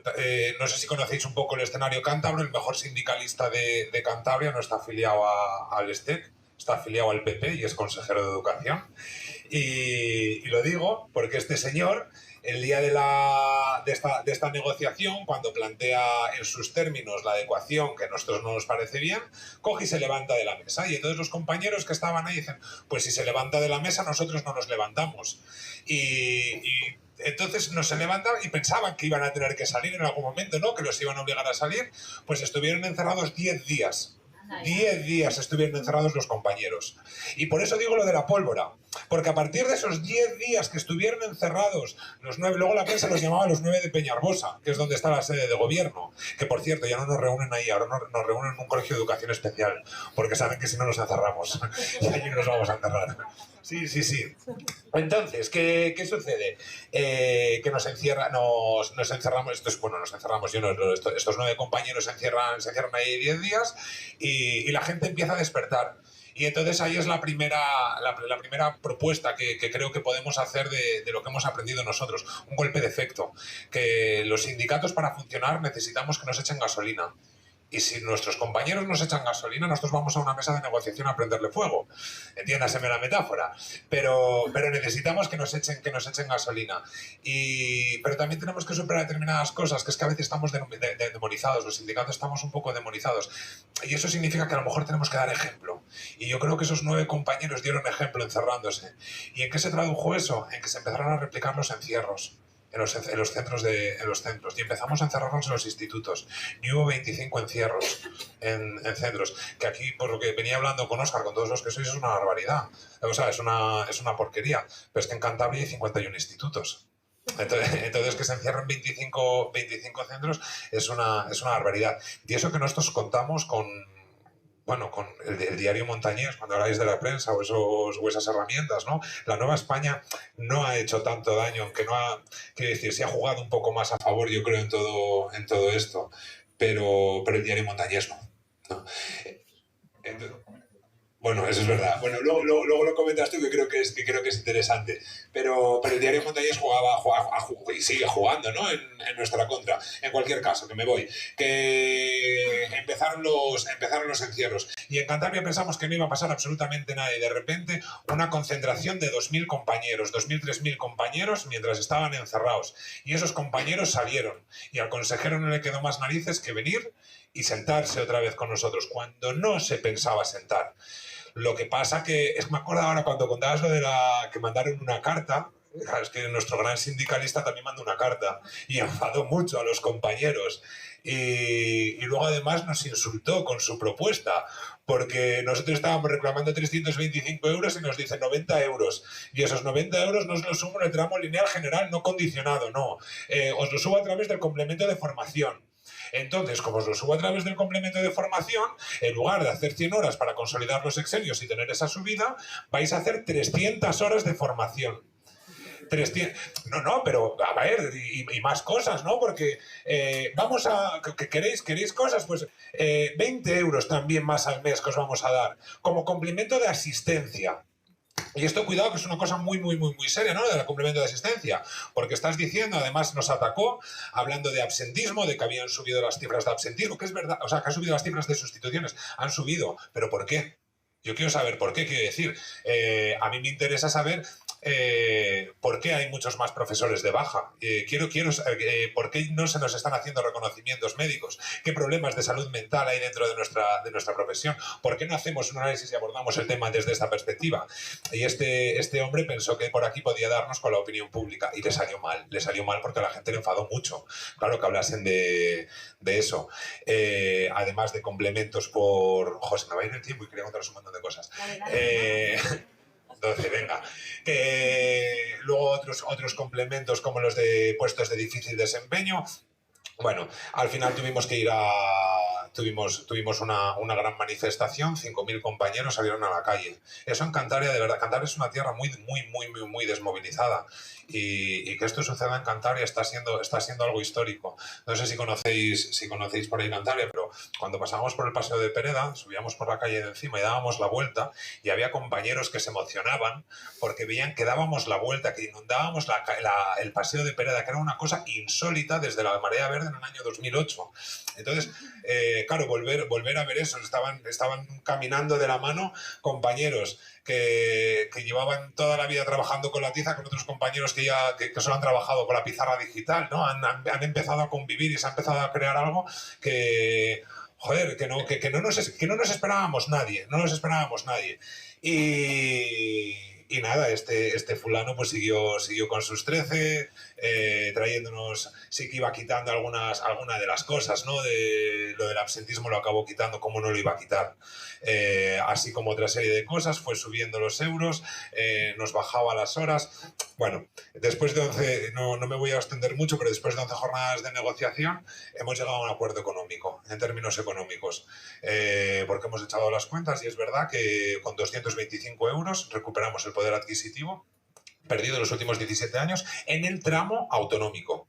no sé si conocéis un poco el escenario cántabro, el mejor sindicalista de Cantabria no está afiliado al STEC, está afiliado al PP y es consejero de Educación. Y lo digo porque este señor, el día de esta negociación, cuando plantea en sus términos la adecuación que a nosotros no nos parece bien, coge y se levanta de la mesa. Y entonces los compañeros que estaban ahí dicen, pues si se levanta de la mesa, nosotros no nos levantamos. Y entonces no se levantan y pensaban que iban a tener que salir en algún momento, ¿no? Que los iban a obligar a salir. Pues estuvieron encerrados 10 días. 10 días estuvieron encerrados los compañeros. Y por eso digo lo de la pólvora. Porque a partir de esos 10 días que estuvieron encerrados, los 9, luego la prensa los llamaba los 9 de Peñarbosa, que es donde está la sede de gobierno. Que por cierto, ya no nos reúnen ahí, ahora nos reúnen en un colegio de educación especial. Porque saben que si no nos encerramos. Y allí nos vamos a encerrar. Sí. Entonces, ¿qué sucede? Que nos encerramos, nos encerramos yo no, estos 9 compañeros se encierran ahí 10 días y la gente empieza a despertar. Y entonces ahí es la primera propuesta que creo que podemos hacer de lo que hemos aprendido nosotros, un golpe de efecto, que los sindicatos para funcionar necesitamos que nos echen gasolina. Y si nuestros compañeros nos echan gasolina, nosotros vamos a una mesa de negociación a prenderle fuego. Entiéndaseme la metáfora. Pero necesitamos que nos echen gasolina. Pero también tenemos que superar determinadas cosas, que es que a veces estamos demonizados, los sindicatos estamos un poco demonizados. Y eso significa que a lo mejor tenemos que dar ejemplo. Y yo creo que esos 9 compañeros dieron ejemplo encerrándose. ¿Y en qué se tradujo eso? En que se empezaron a replicar los encierros. En los centros. Y empezamos a encerrarnos en los institutos. Y hubo 25 encierros en centros. Que aquí, por lo que venía hablando con Óscar, con todos los que sois, es una barbaridad. O sea, es una porquería. Pero es que en Cantabria hay 51 institutos. Entonces que se encierren 25 centros es una barbaridad. Y eso que nosotros contamos con el diario Montañés, cuando habláis de la prensa o esas herramientas, ¿no? La Nueva España no ha hecho tanto daño, aunque quiero decir, se ha jugado un poco más a favor, yo creo, en todo esto, pero el diario Montañés no. Entonces, bueno, eso es verdad. Bueno, luego lo comentas tú, que creo que es interesante. Pero el diario Montañés jugaba y sigue jugando, ¿no? En nuestra contra. En cualquier caso, que me voy. Que empezaron los encierros. Y en Cantabria pensamos que no iba a pasar absolutamente nada. Y de repente, una concentración de 2.000 compañeros, 2.000, 3.000 compañeros, mientras estaban encerrados. Y esos compañeros salieron. Y al consejero no le quedó más narices que venir y sentarse otra vez con nosotros, cuando no se pensaba sentar. Lo que pasa que, me acuerdo ahora cuando contabas lo de que mandaron una carta, es que nuestro gran sindicalista también mandó una carta y enfadó mucho a los compañeros y luego además nos insultó con su propuesta, porque nosotros estábamos reclamando 325 euros y nos dicen 90 euros, y esos 90 euros no os los subo en el tramo lineal general no condicionado, no, os lo subo a través del complemento de formación. Entonces, como os lo subo a través del complemento de formación, en lugar de hacer 100 horas para consolidar los exenios y tener esa subida, vais a hacer 300 horas de formación. 300... No, pero a ver, y más cosas, ¿no? Porque vamos a... ¿Queréis cosas? Pues 20 euros también más al mes que os vamos a dar, como complemento de asistencia. Y esto, cuidado, que es una cosa muy, muy, muy, muy seria, ¿no? Del complemento de asistencia. Porque estás diciendo, además nos atacó, hablando de absentismo, de que habían subido las cifras de absentismo, que es verdad, o sea, que han subido las cifras de sustituciones, han subido. ¿Pero por qué? Yo quiero saber por qué, quiero decir. A mí me interesa saber por qué hay muchos más profesores de baja. Quiero saber por qué no se nos están haciendo reconocimientos médicos. ¿Qué problemas de salud mental hay dentro de nuestra profesión? ¿Por qué no hacemos un análisis y abordamos el tema desde esta perspectiva? Y este hombre pensó que por aquí podía darnos con la opinión pública y le salió mal porque a la gente le enfadó mucho. Claro, que hablasen de eso. Además de complementos por... José, me va a ir el tiempo y quería contaros un montón de cosas. Entonces, venga. Luego otros complementos como los de puestos de difícil desempeño. Bueno, al final tuvimos que ir tuvimos una gran manifestación, 5.000 compañeros salieron a la calle. Eso en Cantabria, de verdad, Cantabria es una tierra muy, muy, muy, muy, muy desmovilizada. Y que esto suceda en Cantabria está siendo algo histórico. No sé si conocéis por ahí Cantabria, pero cuando pasábamos por el Paseo de Pereda, subíamos por la calle de encima y dábamos la vuelta, y había compañeros que se emocionaban porque veían que dábamos la vuelta, que inundábamos el Paseo de Pereda, que era una cosa insólita desde la Marea Verde en el año 2008. Entonces, claro, volver a ver eso, estaban caminando de la mano compañeros que llevaban toda la vida trabajando con la tiza, con otros compañeros que solo han trabajado con la pizarra digital, ¿no? Han empezado a convivir y se ha empezado a crear algo que... Joder, que no nos esperábamos nadie, Y nada, este fulano pues siguió con sus 13, trayéndonos, sí que iba quitando alguna de las cosas, ¿no? Lo del absentismo lo acabó quitando, como no lo iba a quitar. Así como otra serie de cosas, fue subiendo los euros, nos bajaba las horas. Bueno, después de 11, no me voy a extender mucho, pero después de 11 jornadas de negociación hemos llegado a un acuerdo económico, en términos económicos, porque hemos echado las cuentas y es verdad que con 225 euros recuperamos el poder adquisitivo perdido en los últimos 17 años en el tramo autonómico.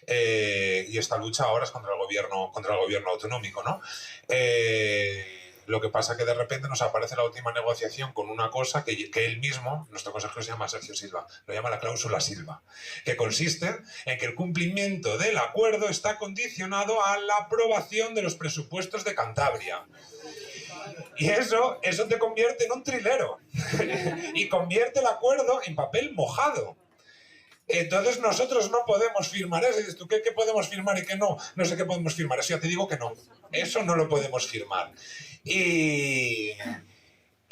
Y esta lucha ahora es contra el gobierno autonómico, ¿no? Lo que pasa que de repente nos aparece la última negociación con una cosa que él mismo, nuestro consejero se llama Sergio Silva, lo llama la cláusula Silva, que consiste en que el cumplimiento del acuerdo está condicionado a la aprobación de los presupuestos de Cantabria. Y eso te convierte en un trilero y convierte el acuerdo en papel mojado. Entonces nosotros no podemos firmar eso. Y dices tú, ¿qué podemos firmar y qué no? No sé qué podemos firmar. Eso ya te digo que no. Eso no lo podemos firmar. Y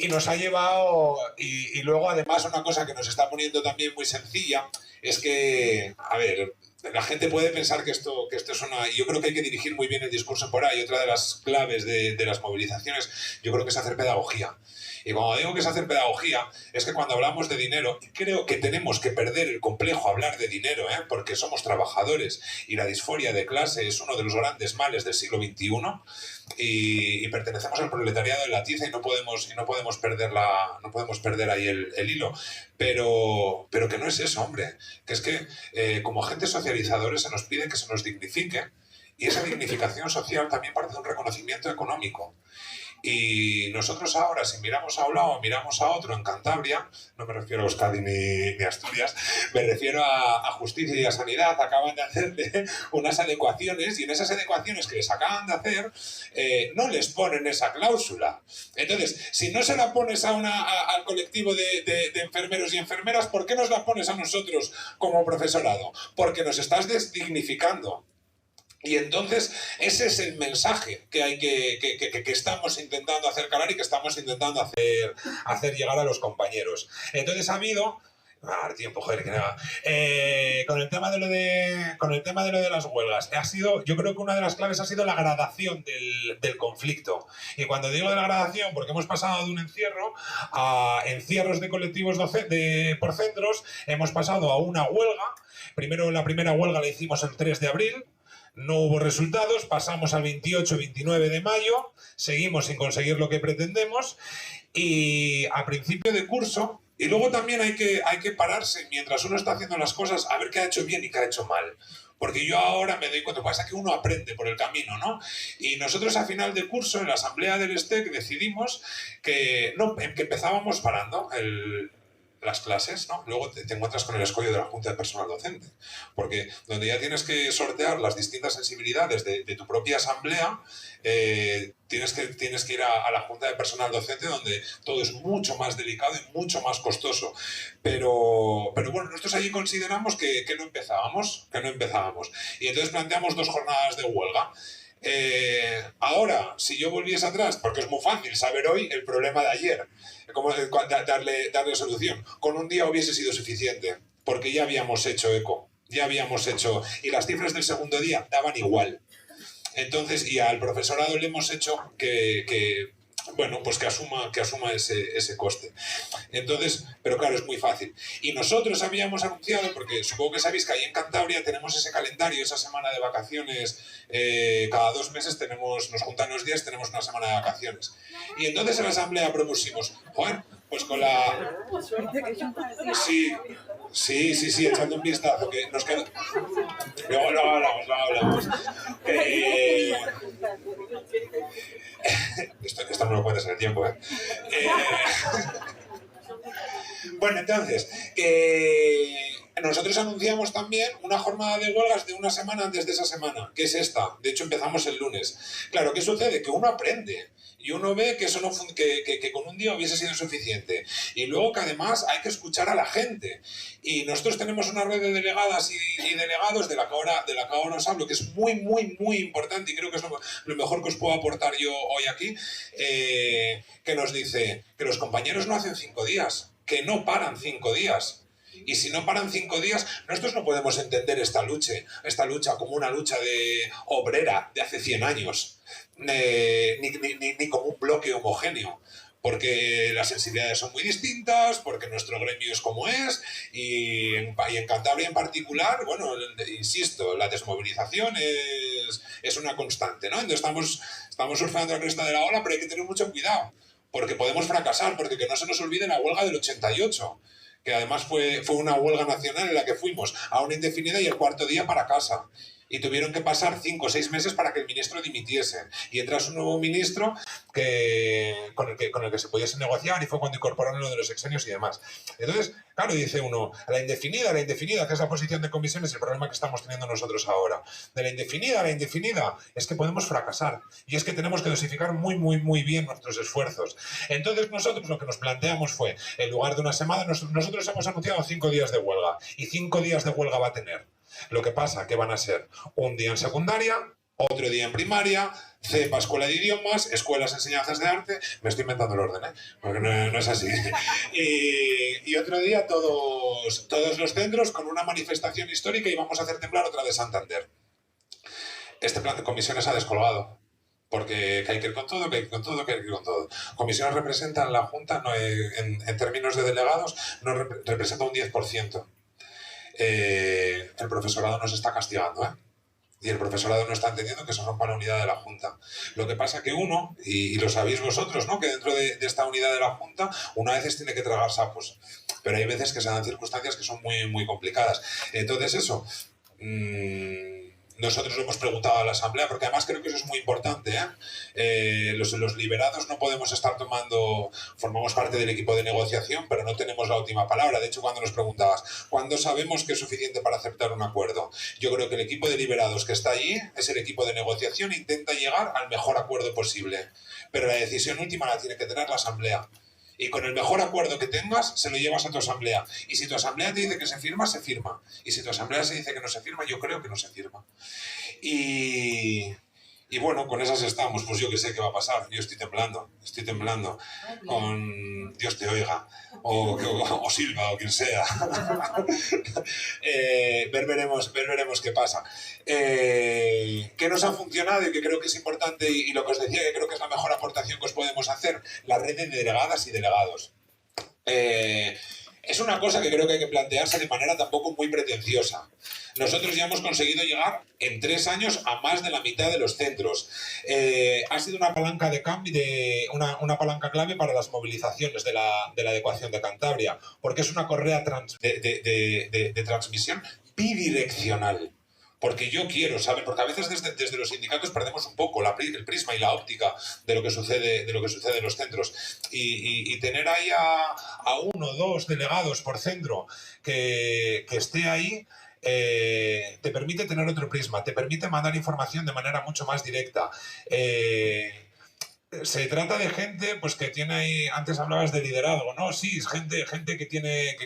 nos ha llevado... Y luego, además, una cosa que nos está poniendo también muy sencilla es que, a ver, la gente puede pensar que esto es una... Yo creo que hay que dirigir muy bien el discurso por ahí. Otra de las claves de las movilizaciones, yo creo que es hacer pedagogía. Y cuando digo que es hacer pedagogía, es que cuando hablamos de dinero, creo que tenemos que perder el complejo a hablar de dinero, porque somos trabajadores y la disforia de clase es uno de los grandes males del siglo XXI y pertenecemos al proletariado de la tiza y no podemos perder ahí el hilo. Pero que no es eso, hombre. Que es que como agentes socializadores se nos pide que se nos dignifique y esa dignificación social también parte de un reconocimiento económico. Y nosotros ahora, si miramos a un lado o miramos a otro en Cantabria, no me refiero a Euskadi ni Asturias, me refiero a Justicia y a Sanidad, acaban de hacerle unas adecuaciones y en esas adecuaciones que les acaban de hacer no les ponen esa cláusula. Entonces, si no se la pones al colectivo de enfermeros y enfermeras, ¿por qué nos la pones a nosotros como profesorado? Porque nos estás desdignificando. Y entonces ese es el mensaje que estamos intentando hacer calar y que estamos intentando hacer llegar a los compañeros. Entonces ha habido... tiempo, joder, que nada. Con el tema de lo de las huelgas, yo creo que una de las claves ha sido la gradación del conflicto. Y cuando digo de la gradación, porque hemos pasado de un encierro a encierros de colectivos por centros, hemos pasado a una huelga. Primero, la primera huelga la hicimos el 3 de abril. No hubo resultados, pasamos al 28-29 de mayo, seguimos sin conseguir lo que pretendemos y a principio de curso, y luego también hay que pararse mientras uno está haciendo las cosas a ver qué ha hecho bien y qué ha hecho mal. Porque yo ahora me doy cuenta, pasa que uno aprende por el camino, ¿no? Y nosotros a final de curso, en la asamblea del STEC, decidimos que empezábamos parando las clases, ¿no? Luego te encuentras con el escollo de la Junta de Personal Docente, porque donde ya tienes que sortear las distintas sensibilidades de tu propia asamblea, tienes que ir a la Junta de Personal Docente, donde todo es mucho más delicado y mucho más costoso. Pero bueno, nosotros allí consideramos que no empezábamos. Y entonces planteamos 2 jornadas de huelga. Ahora, si yo volviese atrás, porque es muy fácil saber hoy el problema de ayer, cómo darle solución, con un día hubiese sido suficiente, porque ya habíamos hecho eco, y las cifras del segundo día daban igual. Entonces, y al profesorado le hemos hecho que asuma ese coste. Entonces, pero claro, es muy fácil. Y nosotros habíamos anunciado, porque supongo que sabéis que ahí en Cantabria tenemos ese calendario, esa semana de vacaciones, cada 2 meses nos juntan los días, tenemos una semana de vacaciones. Y entonces en la asamblea propusimos, Juan, pues con la... Sí, echando un vistazo, que nos queda... Luego lo hablamos. Esto no lo cuentas en el tiempo, Bueno, entonces, nosotros anunciamos también una jornada de huelgas de una semana antes de esa semana, que es esta. De hecho, empezamos el lunes. Claro, ¿qué sucede? Que uno aprende. Y uno ve que eso que con un día hubiese sido suficiente. Y luego que además hay que escuchar a la gente. Y nosotros tenemos una red de delegadas y delegados de la que ahora os hablo, que es muy, muy, muy importante y creo que es lo mejor que os puedo aportar yo hoy aquí, que nos dice que los compañeros no hacen 5 días, que no paran 5 días. Y si no paran 5 días, nosotros no podemos entender esta lucha como una lucha obrera de hace 100 años. Ni como un bloque homogéneo, porque las sensibilidades son muy distintas, porque nuestro gremio es como es, y en Cantabria en particular, bueno, insisto, la desmovilización es una constante, ¿no? Entonces estamos surfeando la cresta de la ola, pero hay que tener mucho cuidado, porque podemos fracasar, porque que no se nos olvide la huelga del 88, que además fue una huelga nacional en la que fuimos a una indefinida y el 4.º día para casa. y tuvieron que pasar 5 o 6 meses para que el ministro dimitiese y entrase un nuevo ministro con el que se pudiese negociar, y fue cuando incorporaron lo de los sexenios y demás. Entonces, claro, dice uno, la indefinida, que es la posición de comisiones, el problema que estamos teniendo nosotros ahora. De la indefinida a la indefinida es que podemos fracasar, y es que tenemos que dosificar muy bien nuestros esfuerzos. Entonces nosotros lo que nos planteamos fue, en lugar de una semana, nosotros hemos anunciado 5 días de huelga, y 5 días de huelga va a tener. Lo que pasa que van a ser un día en secundaria, otro día en primaria, CEPA, escuela de idiomas, escuelas, enseñanzas de arte. Me estoy inventando el orden, porque no es así. Y otro día todos los centros con una manifestación histórica, y vamos a hacer temblar otra de Santander. Este plan de comisiones ha descolgado, porque hay que ir con todo, que hay que ir con todo, que hay que ir con todo. Comisiones representan la Junta, no, en términos de delegados, no representa un 10%. El profesorado nos está castigando, y el profesorado no está entendiendo que se rompa la unidad de la Junta. Lo que pasa que uno, y lo sabéis vosotros, ¿no?, que dentro de esta unidad de la Junta, una veces tiene que tragar sapos, pero hay veces que se dan circunstancias que son muy complicadas. Entonces eso, nosotros lo hemos preguntado a la Asamblea, porque además creo que eso es muy importante, los liberados no podemos estar formamos parte del equipo de negociación, pero no tenemos la última palabra. De hecho, cuando nos preguntabas, ¿cuándo sabemos que es suficiente para aceptar un acuerdo? Yo creo que el equipo de liberados que está allí es el equipo de negociación e intenta llegar al mejor acuerdo posible, pero la decisión última la tiene que tener la Asamblea. Y con el mejor acuerdo que tengas, se lo llevas a tu asamblea. Y si tu asamblea te dice que se firma, se firma. Y si tu asamblea se dice que no se firma, yo creo que no se firma. Y bueno, con esas estamos. Pues yo que sé qué va a pasar. Yo estoy temblando. Con Dios te oiga. O Silva, o quien sea. Veremos qué pasa. ¿Qué nos ha funcionado y que creo que es importante, y lo que os decía, que creo que es la mejor aportación que os podemos hacer? La red de delegadas y delegados. Es una cosa que creo que hay que plantearse de manera tampoco muy pretenciosa. Nosotros ya hemos conseguido llegar en 3 años a más de la mitad de los centros. Ha sido una palanca de cambio, una palanca clave para las movilizaciones de la adecuación de Cantabria, porque es una correa de transmisión bidireccional. Porque yo quiero saber, porque a veces desde los sindicatos perdemos un poco el prisma y la óptica de lo que sucede en los centros, y tener ahí a 1 o 2 delegados por centro que esté ahí te permite tener otro prisma, te permite mandar información de manera mucho más directa. Se trata de gente pues que tiene ahí, antes hablabas de liderazgo, ¿no? Sí, es gente que tiene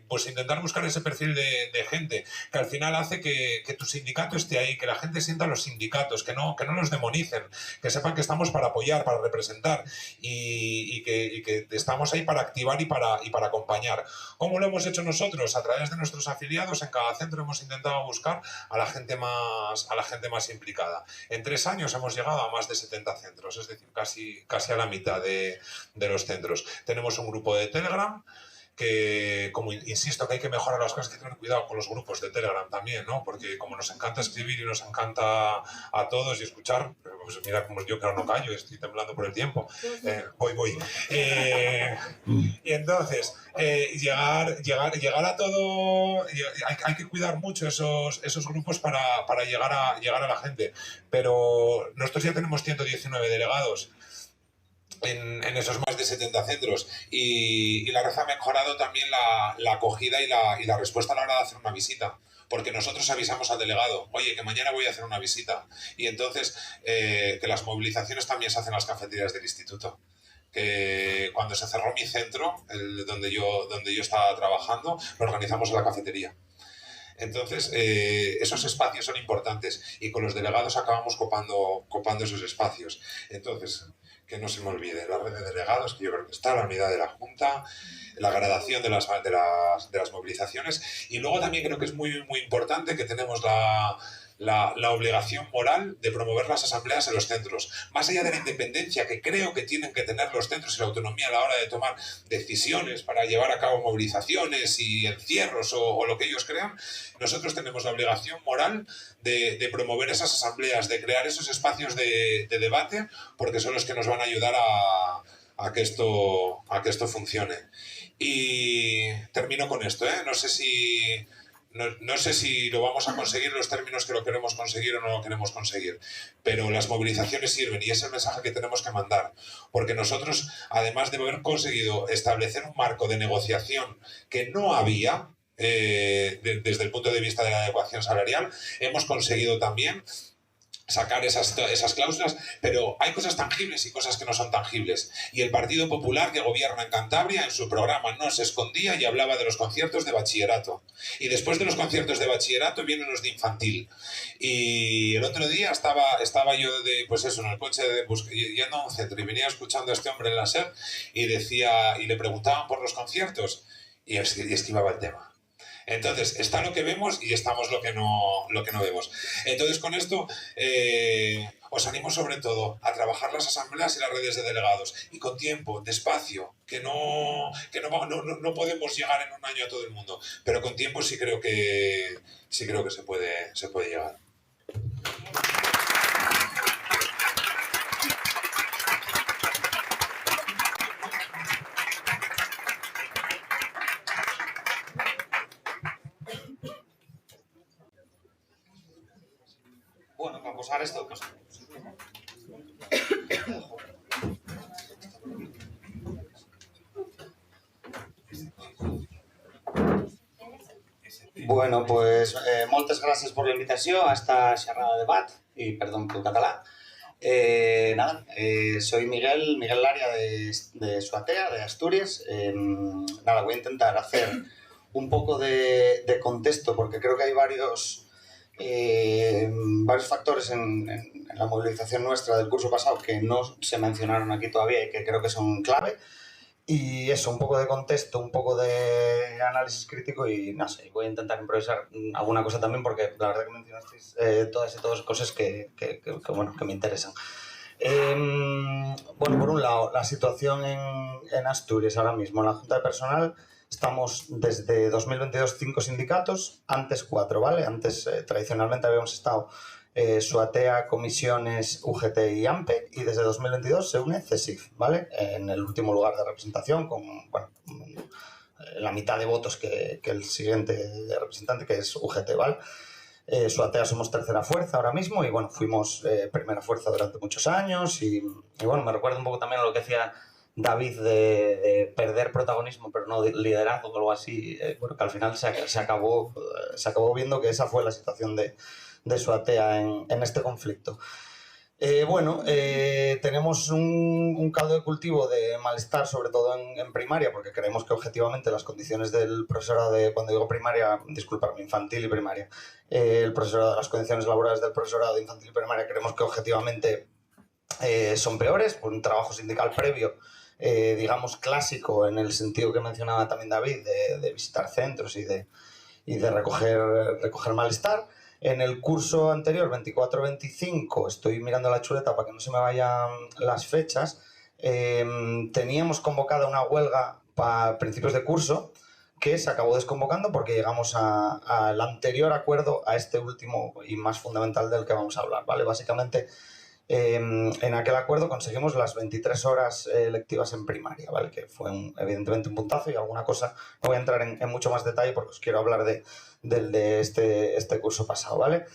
pues intentar buscar ese perfil de gente que al final hace que tu sindicato esté ahí, que la gente sienta los sindicatos, que no los demonicen, que sepan que estamos para apoyar, para representar, y que estamos ahí para activar y para acompañar. ¿Cómo lo hemos hecho nosotros? A través de nuestros afiliados. En cada centro hemos intentado buscar a la gente más implicada. En 3 años hemos llegado a más de 70 centros, es decir, casi a la mitad de los centros. Tenemos un grupo de Telegram que, como insisto, que hay que mejorar las cosas, que hay que tener cuidado con los grupos de Telegram también, ¿no? Porque como nos encanta escribir y nos encanta a todos y escuchar, pues mira como yo que ahora no callo, estoy temblando por el tiempo. Voy. Y entonces, llegar a todo, hay que cuidar mucho esos grupos para llegar a la gente. Pero nosotros ya tenemos 119 delegados en esos más de 70 centros, y la red ha mejorado también la acogida y la respuesta a la hora de hacer una visita, porque nosotros avisamos al delegado, oye, que mañana voy a hacer una visita, y entonces que las movilizaciones también se hacen en las cafeterías del instituto. Que cuando se cerró mi centro, donde yo estaba trabajando, lo organizamos en la cafetería. Entonces, esos espacios son importantes, y con los delegados acabamos copando esos espacios. Entonces, que no se me olvide, la red de delegados, que yo creo que está, la unidad de la Junta, la gradación de las movilizaciones, y luego también creo que es muy importante que tenemos la obligación moral de promover las asambleas en los centros. Más allá de la independencia que creo que tienen que tener los centros y la autonomía a la hora de tomar decisiones para llevar a cabo movilizaciones y encierros o lo que ellos crean, nosotros tenemos la obligación moral de promover esas asambleas, de crear esos espacios de debate, porque son los que nos van a ayudar a que esto funcione. Y termino con esto, No sé no sé si lo vamos a conseguir en los términos que lo queremos conseguir o no lo queremos conseguir, pero las movilizaciones sirven y es el mensaje que tenemos que mandar, porque nosotros, además de haber conseguido establecer un marco de negociación que no había desde el punto de vista de la adecuación salarial, hemos conseguido también sacar esas cláusulas, pero hay cosas tangibles y cosas que no son tangibles. Y el Partido Popular, que gobierna en Cantabria, en su programa no se escondía y hablaba de los conciertos de bachillerato. Y después de los conciertos de bachillerato vienen los de infantil. Y el otro día estaba yo en el coche yendo a un centro y venía escuchando a este hombre en la SER y decía, y le preguntaban por los conciertos y esquivaba el tema. Entonces, está lo que vemos y estamos lo que no vemos. Entonces, con esto, os animo sobre todo a trabajar las asambleas y las redes de delegados. Y con tiempo, despacio, que no podemos llegar en un año a todo el mundo. Pero con tiempo sí creo que se puede llegar. Bueno, para posar esto, pues... Bueno, pues moltes gràcies per la invitació a esta xerrada de debat i perdón pel català. Soy Miguel Laria de Suatea, de Asturias. Voy a intentar hacer un poco de contexto porque creo que hay varios factores en la movilización nuestra del curso pasado que no se mencionaron aquí todavía y que creo que son clave. Y eso, un poco de contexto, un poco de análisis crítico y no sé, voy a intentar improvisar alguna cosa también porque la verdad que mencionasteis todas cosas que me interesan. Bueno, por un lado, la situación en Asturias ahora mismo. En la Junta de Personal estamos desde 2022 5 sindicatos, antes 4, ¿vale? Antes, tradicionalmente habíamos estado Suatea, Comisiones, UGT y AMPE, y desde 2022 se une CESIF, ¿vale? En el último lugar de representación, con la mitad de votos que el siguiente representante, que es UGT, ¿vale? Suatea somos tercera fuerza ahora mismo y, bueno, fuimos primera fuerza durante muchos años y, bueno, me recuerda un poco también a lo que decía David de perder protagonismo, pero no liderazgo o algo así, porque al final se acabó viendo que esa fue la situación de Suatea en este conflicto. Tenemos un caldo de cultivo de malestar, sobre todo en primaria, porque creemos que objetivamente las condiciones del profesorado cuando digo primaria, disculpadme, infantil y primaria, las condiciones laborales del profesorado de infantil y primaria creemos que objetivamente son peores, por un trabajo sindical previo, digamos clásico, en el sentido que mencionaba también David, de visitar centros y de recoger malestar. En el curso anterior, 24-25, estoy mirando la chuleta para que no se me vayan las fechas, teníamos convocada una huelga para principios de curso que se acabó desconvocando porque llegamos al anterior acuerdo, a este último y más fundamental del que vamos a hablar, ¿vale? Básicamente, en aquel acuerdo conseguimos las 23 horas lectivas en primaria, ¿vale? Que fue evidentemente un puntazo y alguna cosa, no voy a entrar en mucho más detalle porque os quiero hablar de este curso pasado, ¿vale?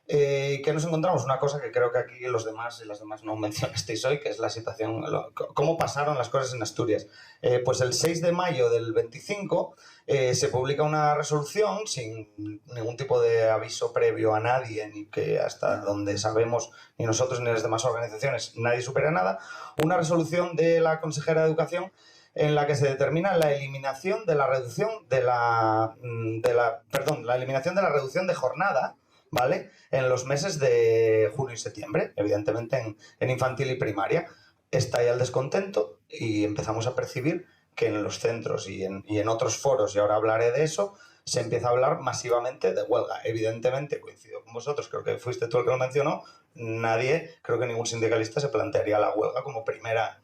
Que nos encontramos una cosa que creo que aquí los demás y las demás no mencionasteis hoy, que es la situación, cómo pasaron las cosas en Asturias. Pues el 6 de mayo del 25 se publica una resolución sin ningún tipo de aviso previo a nadie, ni que hasta donde sabemos, ni nosotros ni las demás organizaciones, nadie supera nada, una resolución de la consejera de Educación en la que se determina la eliminación de la reducción la eliminación de la reducción de jornada, ¿vale? En los meses de junio y septiembre, evidentemente en infantil y primaria. Está ya el descontento y empezamos a percibir que en los centros y en otros foros, y ahora hablaré de eso, se empieza a hablar masivamente de huelga. Evidentemente, coincido con vosotros, creo que fuiste tú el que lo mencionó, creo que ningún sindicalista se plantearía la huelga como primera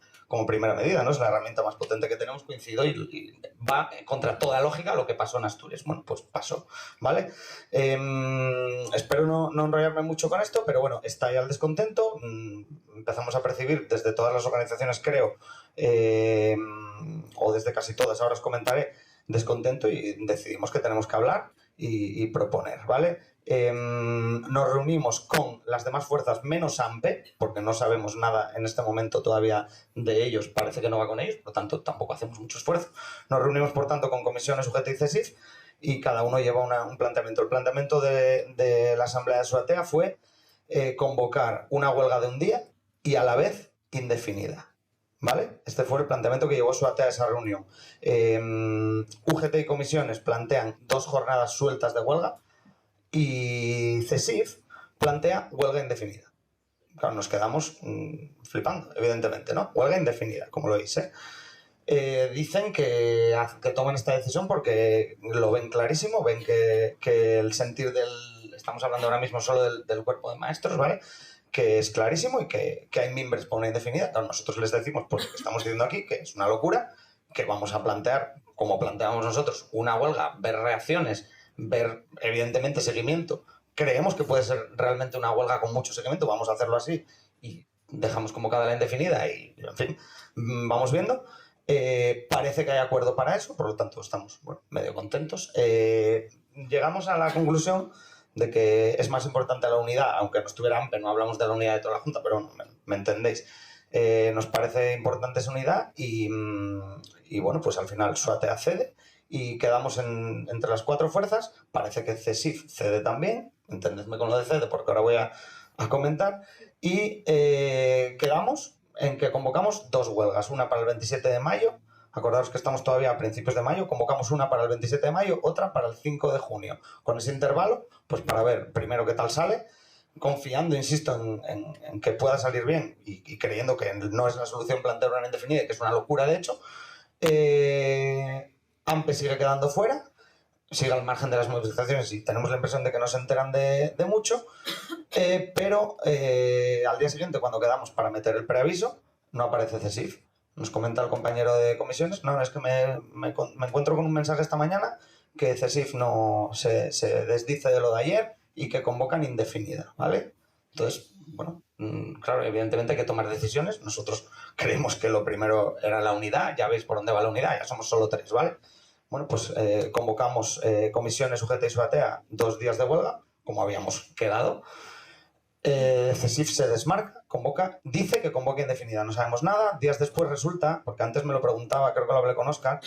medida, ¿no? Es la herramienta más potente que tenemos, coincido, y va contra toda lógica lo que pasó en Asturias. Bueno, pues pasó, ¿vale? Espero no enrollarme mucho con esto, pero bueno, está ya el descontento. Empezamos a percibir desde todas las organizaciones, creo, o desde casi todas, ahora os comentaré, descontento y decidimos que tenemos que hablar y proponer, ¿vale? Nos reunimos con las demás fuerzas menos AMPE, porque no sabemos nada en este momento todavía de ellos, parece que no va con ellos, por lo tanto tampoco hacemos mucho esfuerzo. Nos reunimos, por tanto, con comisiones UGT y CESIF y cada uno lleva un planteamiento. El planteamiento de la Asamblea de Suatea fue convocar una huelga de un día y a la vez indefinida, ¿vale? Este fue el planteamiento que llevó Suatea a esa reunión. UGT y comisiones plantean 2 jornadas sueltas de huelga y CESIF plantea huelga indefinida. Claro, nos quedamos flipando, evidentemente, ¿no? Huelga indefinida, como lo veis, ¿eh? Dicen que toman esta decisión porque lo ven clarísimo, ven que el sentir estamos hablando ahora mismo solo del cuerpo de maestros, ¿vale? Que es clarísimo y que hay mimbres para una indefinida. Claro, nosotros les decimos, porque estamos diciendo aquí, que es una locura, que vamos a plantear, como planteamos nosotros, una huelga, ver reacciones, ver evidentemente seguimiento. Creemos que puede ser realmente una huelga con mucho seguimiento, vamos a hacerlo así y dejamos convocada la indefinida y, en fin, vamos viendo. Parece que hay acuerdo para eso, por lo tanto estamos medio contentos. Llegamos a la conclusión de que es más importante la unidad, aunque no estuviera AMPE, no hablamos de la unidad de toda la Junta, pero bueno, me entendéis. Nos parece importante esa unidad y bueno, pues al final Suatea cede y quedamos entre las 4 fuerzas. Parece que CESIF cede también, entendedme con lo de cede porque ahora voy a comentar, y quedamos en que convocamos 2 huelgas, una para el 27 de mayo, acordaos que estamos todavía a principios de mayo, convocamos una para el 27 de mayo, otra para el 5 de junio, con ese intervalo, pues para ver primero qué tal sale, confiando, insisto, en que pueda salir bien y creyendo que no es la solución plantear una indefinida, que es una locura de hecho. AMPE sigue quedando fuera, sigue al margen de las movilizaciones y tenemos la impresión de que no se enteran de mucho, pero al día siguiente, cuando quedamos para meter el preaviso, no aparece CESIF. Nos comenta el compañero de comisiones, no, es que me encuentro con un mensaje esta mañana que CESIF no se desdice de lo de ayer y que convocan indefinida, ¿vale? Entonces, bueno, claro, evidentemente hay que tomar decisiones. Nosotros creemos que lo primero era la unidad, ya veis por dónde va la unidad, ya somos solo 3, ¿vale? Bueno, pues convocamos comisiones UGT y Suatea 2 días de huelga, como habíamos quedado. CESIF se desmarca, convoca, dice que convoca indefinida, no sabemos nada. Días después resulta, porque antes me lo preguntaba, creo que lo hablé con Óscar,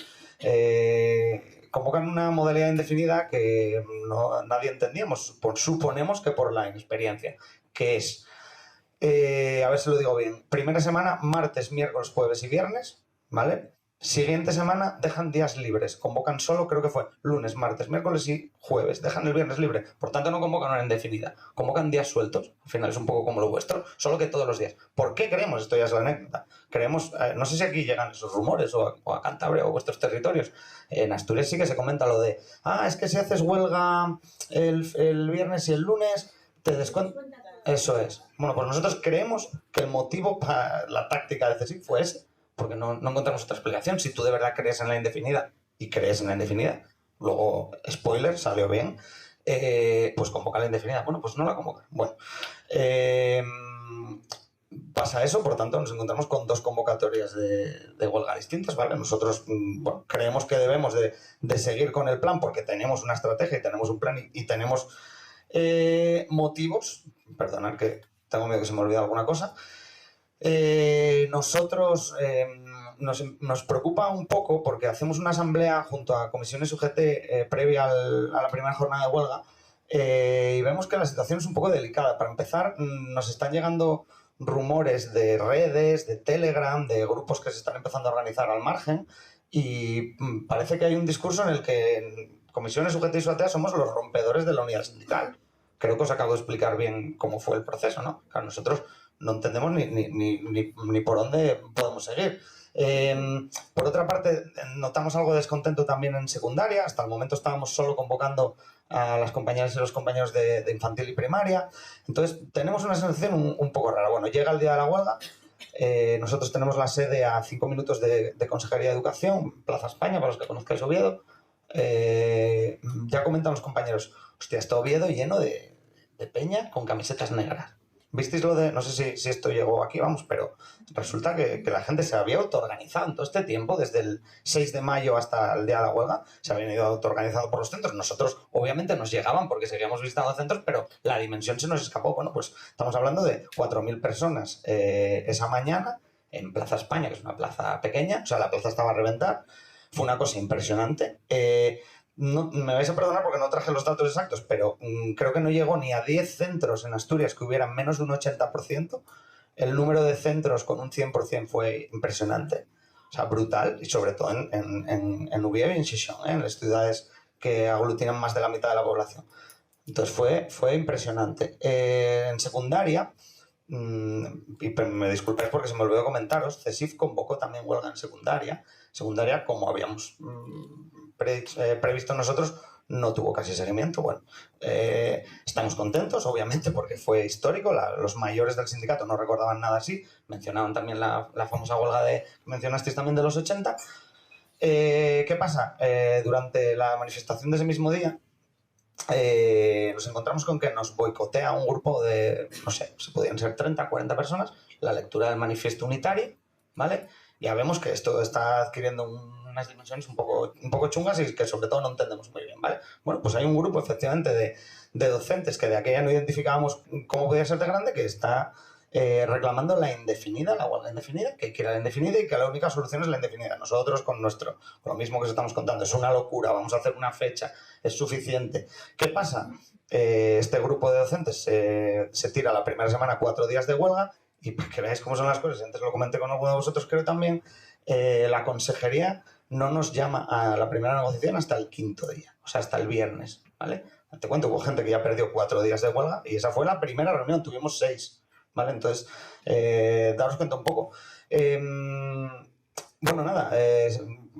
convocan una modalidad indefinida que nadie entendíamos, suponemos que por la inexperiencia, que es, a ver si lo digo bien, primera semana, martes, miércoles, jueves y viernes, ¿vale? Siguiente semana dejan días libres, convocan solo, creo que fue lunes, martes, miércoles y jueves, dejan el viernes libre, por tanto no convocan una indefinida, convocan días sueltos, al final es un poco como lo vuestro, solo que todos los días. ¿Por qué creemos? Esto ya es la anécdota. Creemos, no sé si aquí llegan esos rumores o a Cantabria o a vuestros territorios, en Asturias sí que se comenta lo de, es que si haces huelga el viernes y el lunes, te descuentan. Eso es. Bueno, pues nosotros creemos que el motivo para la táctica de CESIF fue ese, porque no encontramos otra explicación. Si tú de verdad crees en la indefinida y crees en la indefinida, luego, spoiler, salió bien, pues convoca la indefinida. Bueno, pues no la convoca. Bueno, pasa eso, por tanto nos encontramos con 2 convocatorias de huelga distintas, ¿vale? Nosotros creemos que debemos de seguir con el plan porque tenemos una estrategia y tenemos un plan y tenemos motivos. Perdonad que tengo miedo que se me olvide alguna cosa. Nosotros nos preocupa un poco porque hacemos una asamblea junto a comisiones UGT previa a la primera jornada de huelga y vemos que la situación es un poco delicada. Para empezar, nos están llegando rumores de redes, de Telegram, de grupos que se están empezando a organizar al margen y parece que hay un discurso en el que en comisiones UGT y Suatea somos los rompedores de la unidad sindical. Creo que os acabo de explicar bien cómo fue el proceso, ¿no? Claro, nosotros no entendemos ni por dónde podemos seguir. Por otra parte, notamos algo de descontento también en secundaria. Hasta el momento estábamos solo convocando a las compañeras y los compañeros de infantil y primaria. Entonces, tenemos una sensación un poco rara. Bueno, llega el día de la huelga. Nosotros tenemos la sede a 5 minutos de Consejería de Educación, Plaza España, para los que conozcáis Oviedo. Ya comentan los compañeros, hostia, está Oviedo lleno de peña con camisetas negras. ¿Visteis lo de, no sé si esto llegó aquí, vamos, pero resulta que la gente se había autoorganizado en todo este tiempo, desde el 6 de mayo hasta el día de la huelga, se habían ido autoorganizando por los centros. Nosotros, obviamente, nos llegaban porque seguíamos visitando centros, pero la dimensión se nos escapó. Bueno, pues estamos hablando de 4.000 personas esa mañana en Plaza España, que es una plaza pequeña, o sea, la plaza estaba a reventar. Fue una cosa impresionante. No, me vais a perdonar porque no traje los datos exactos, pero creo que no llegó ni a 10 centros en Asturias que hubieran menos de un 80%. El número de centros con un 100% fue impresionante, o sea, brutal, y sobre todo en Ubieu y en Xixón, en las ciudades que aglutinan más de la mitad de la población. Entonces fue impresionante. En secundaria, y me disculpáis porque se me olvidó comentaros, CESIF convocó también huelga en secundaria. Secundaria, como habíamos previsto nosotros, no tuvo casi seguimiento. Bueno, estamos contentos, obviamente, porque fue histórico. Los mayores del sindicato no recordaban nada así. Mencionaban también la famosa huelga que mencionasteis también de los 80. ¿Qué pasa? Durante la manifestación de ese mismo día, nos encontramos con que nos boicotea un grupo de, no sé, se podían ser 30, 40 personas, la lectura del manifiesto unitario, ¿vale? Ya vemos que esto está adquiriendo unas dimensiones un poco chungas y que sobre todo no entendemos muy bien, ¿vale? Bueno, pues hay un grupo efectivamente de docentes que de aquella no identificábamos cómo podía ser de grande, que está reclamando la indefinida, la huelga indefinida, que quiera la indefinida y que la única solución es la indefinida. Nosotros con lo mismo que os estamos contando, es una locura, vamos a hacer una fecha, es suficiente. ¿Qué pasa? Este grupo de docentes se tira la primera semana 4 días de huelga y para que veáis cómo son las cosas, antes lo comenté con alguno de vosotros creo también, la consejería no nos llama a la primera negociación hasta el 5.º día, o sea, hasta el viernes, ¿vale? Te cuento, hubo gente que ya perdió 4 días de huelga y esa fue la primera reunión, tuvimos 6. ¿Vale? Entonces, daros cuenta un poco. Bueno, nada,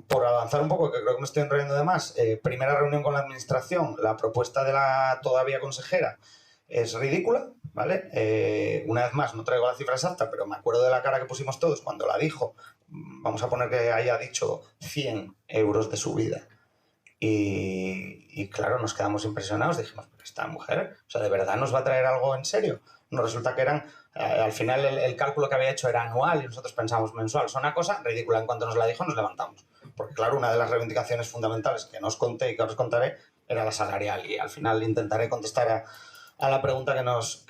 por avanzar un poco, que creo que me estoy enrollando de más, primera reunión con la administración, la propuesta de la todavía consejera es ridícula, ¿vale? Una vez más, no traigo la cifra exacta, pero me acuerdo de la cara que pusimos todos cuando la dijo. Vamos a poner que haya dicho 100 euros de subida. Y claro, nos quedamos impresionados, dijimos, pero esta mujer, o sea, ¿de verdad nos va a traer algo en serio? Nos resulta que eran, al final el cálculo que había hecho era anual y nosotros pensamos mensual. Es una cosa ridícula. En cuanto nos la dijo, nos levantamos. Porque claro, una de las reivindicaciones fundamentales que no os conté y que ahora os contaré era la salarial. Y al final intentaré contestar a la pregunta que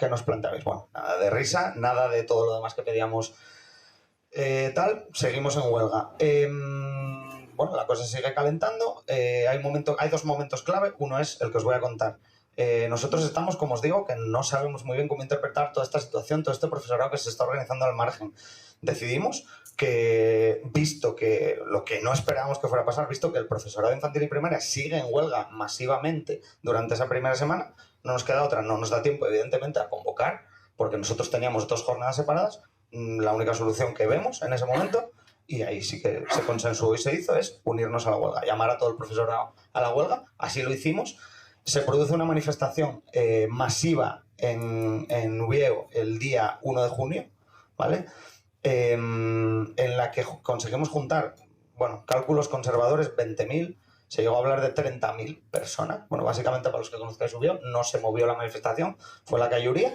nos planteabais. Bueno, nada de risa, nada de todo lo demás que pedíamos seguimos en huelga. Bueno, la cosa sigue calentando. Hay 2 momentos clave. Uno es el que os voy a contar. Nosotros estamos, como os digo, que no sabemos muy bien cómo interpretar toda esta situación, todo este profesorado que se está organizando al margen. Decidimos que, visto que lo que no esperábamos que fuera a pasar, visto que el profesorado infantil y primaria sigue en huelga masivamente durante esa primera semana, no nos queda otra, no nos da tiempo, evidentemente, a convocar, porque nosotros teníamos 2 jornadas separadas. La única solución que vemos en ese momento, y ahí sí que se consensuó y se hizo, es unirnos a la huelga, llamar a todo el profesorado a la huelga. Así lo hicimos. Se produce una manifestación masiva en Ubieu el día 1 de junio, ¿vale? En la que conseguimos juntar, bueno, cálculos conservadores, 20.000, se llegó a hablar de 30.000 personas. Bueno, básicamente, para los que conozcáis Ubieu, no se movió la manifestación, fue la Cayuría.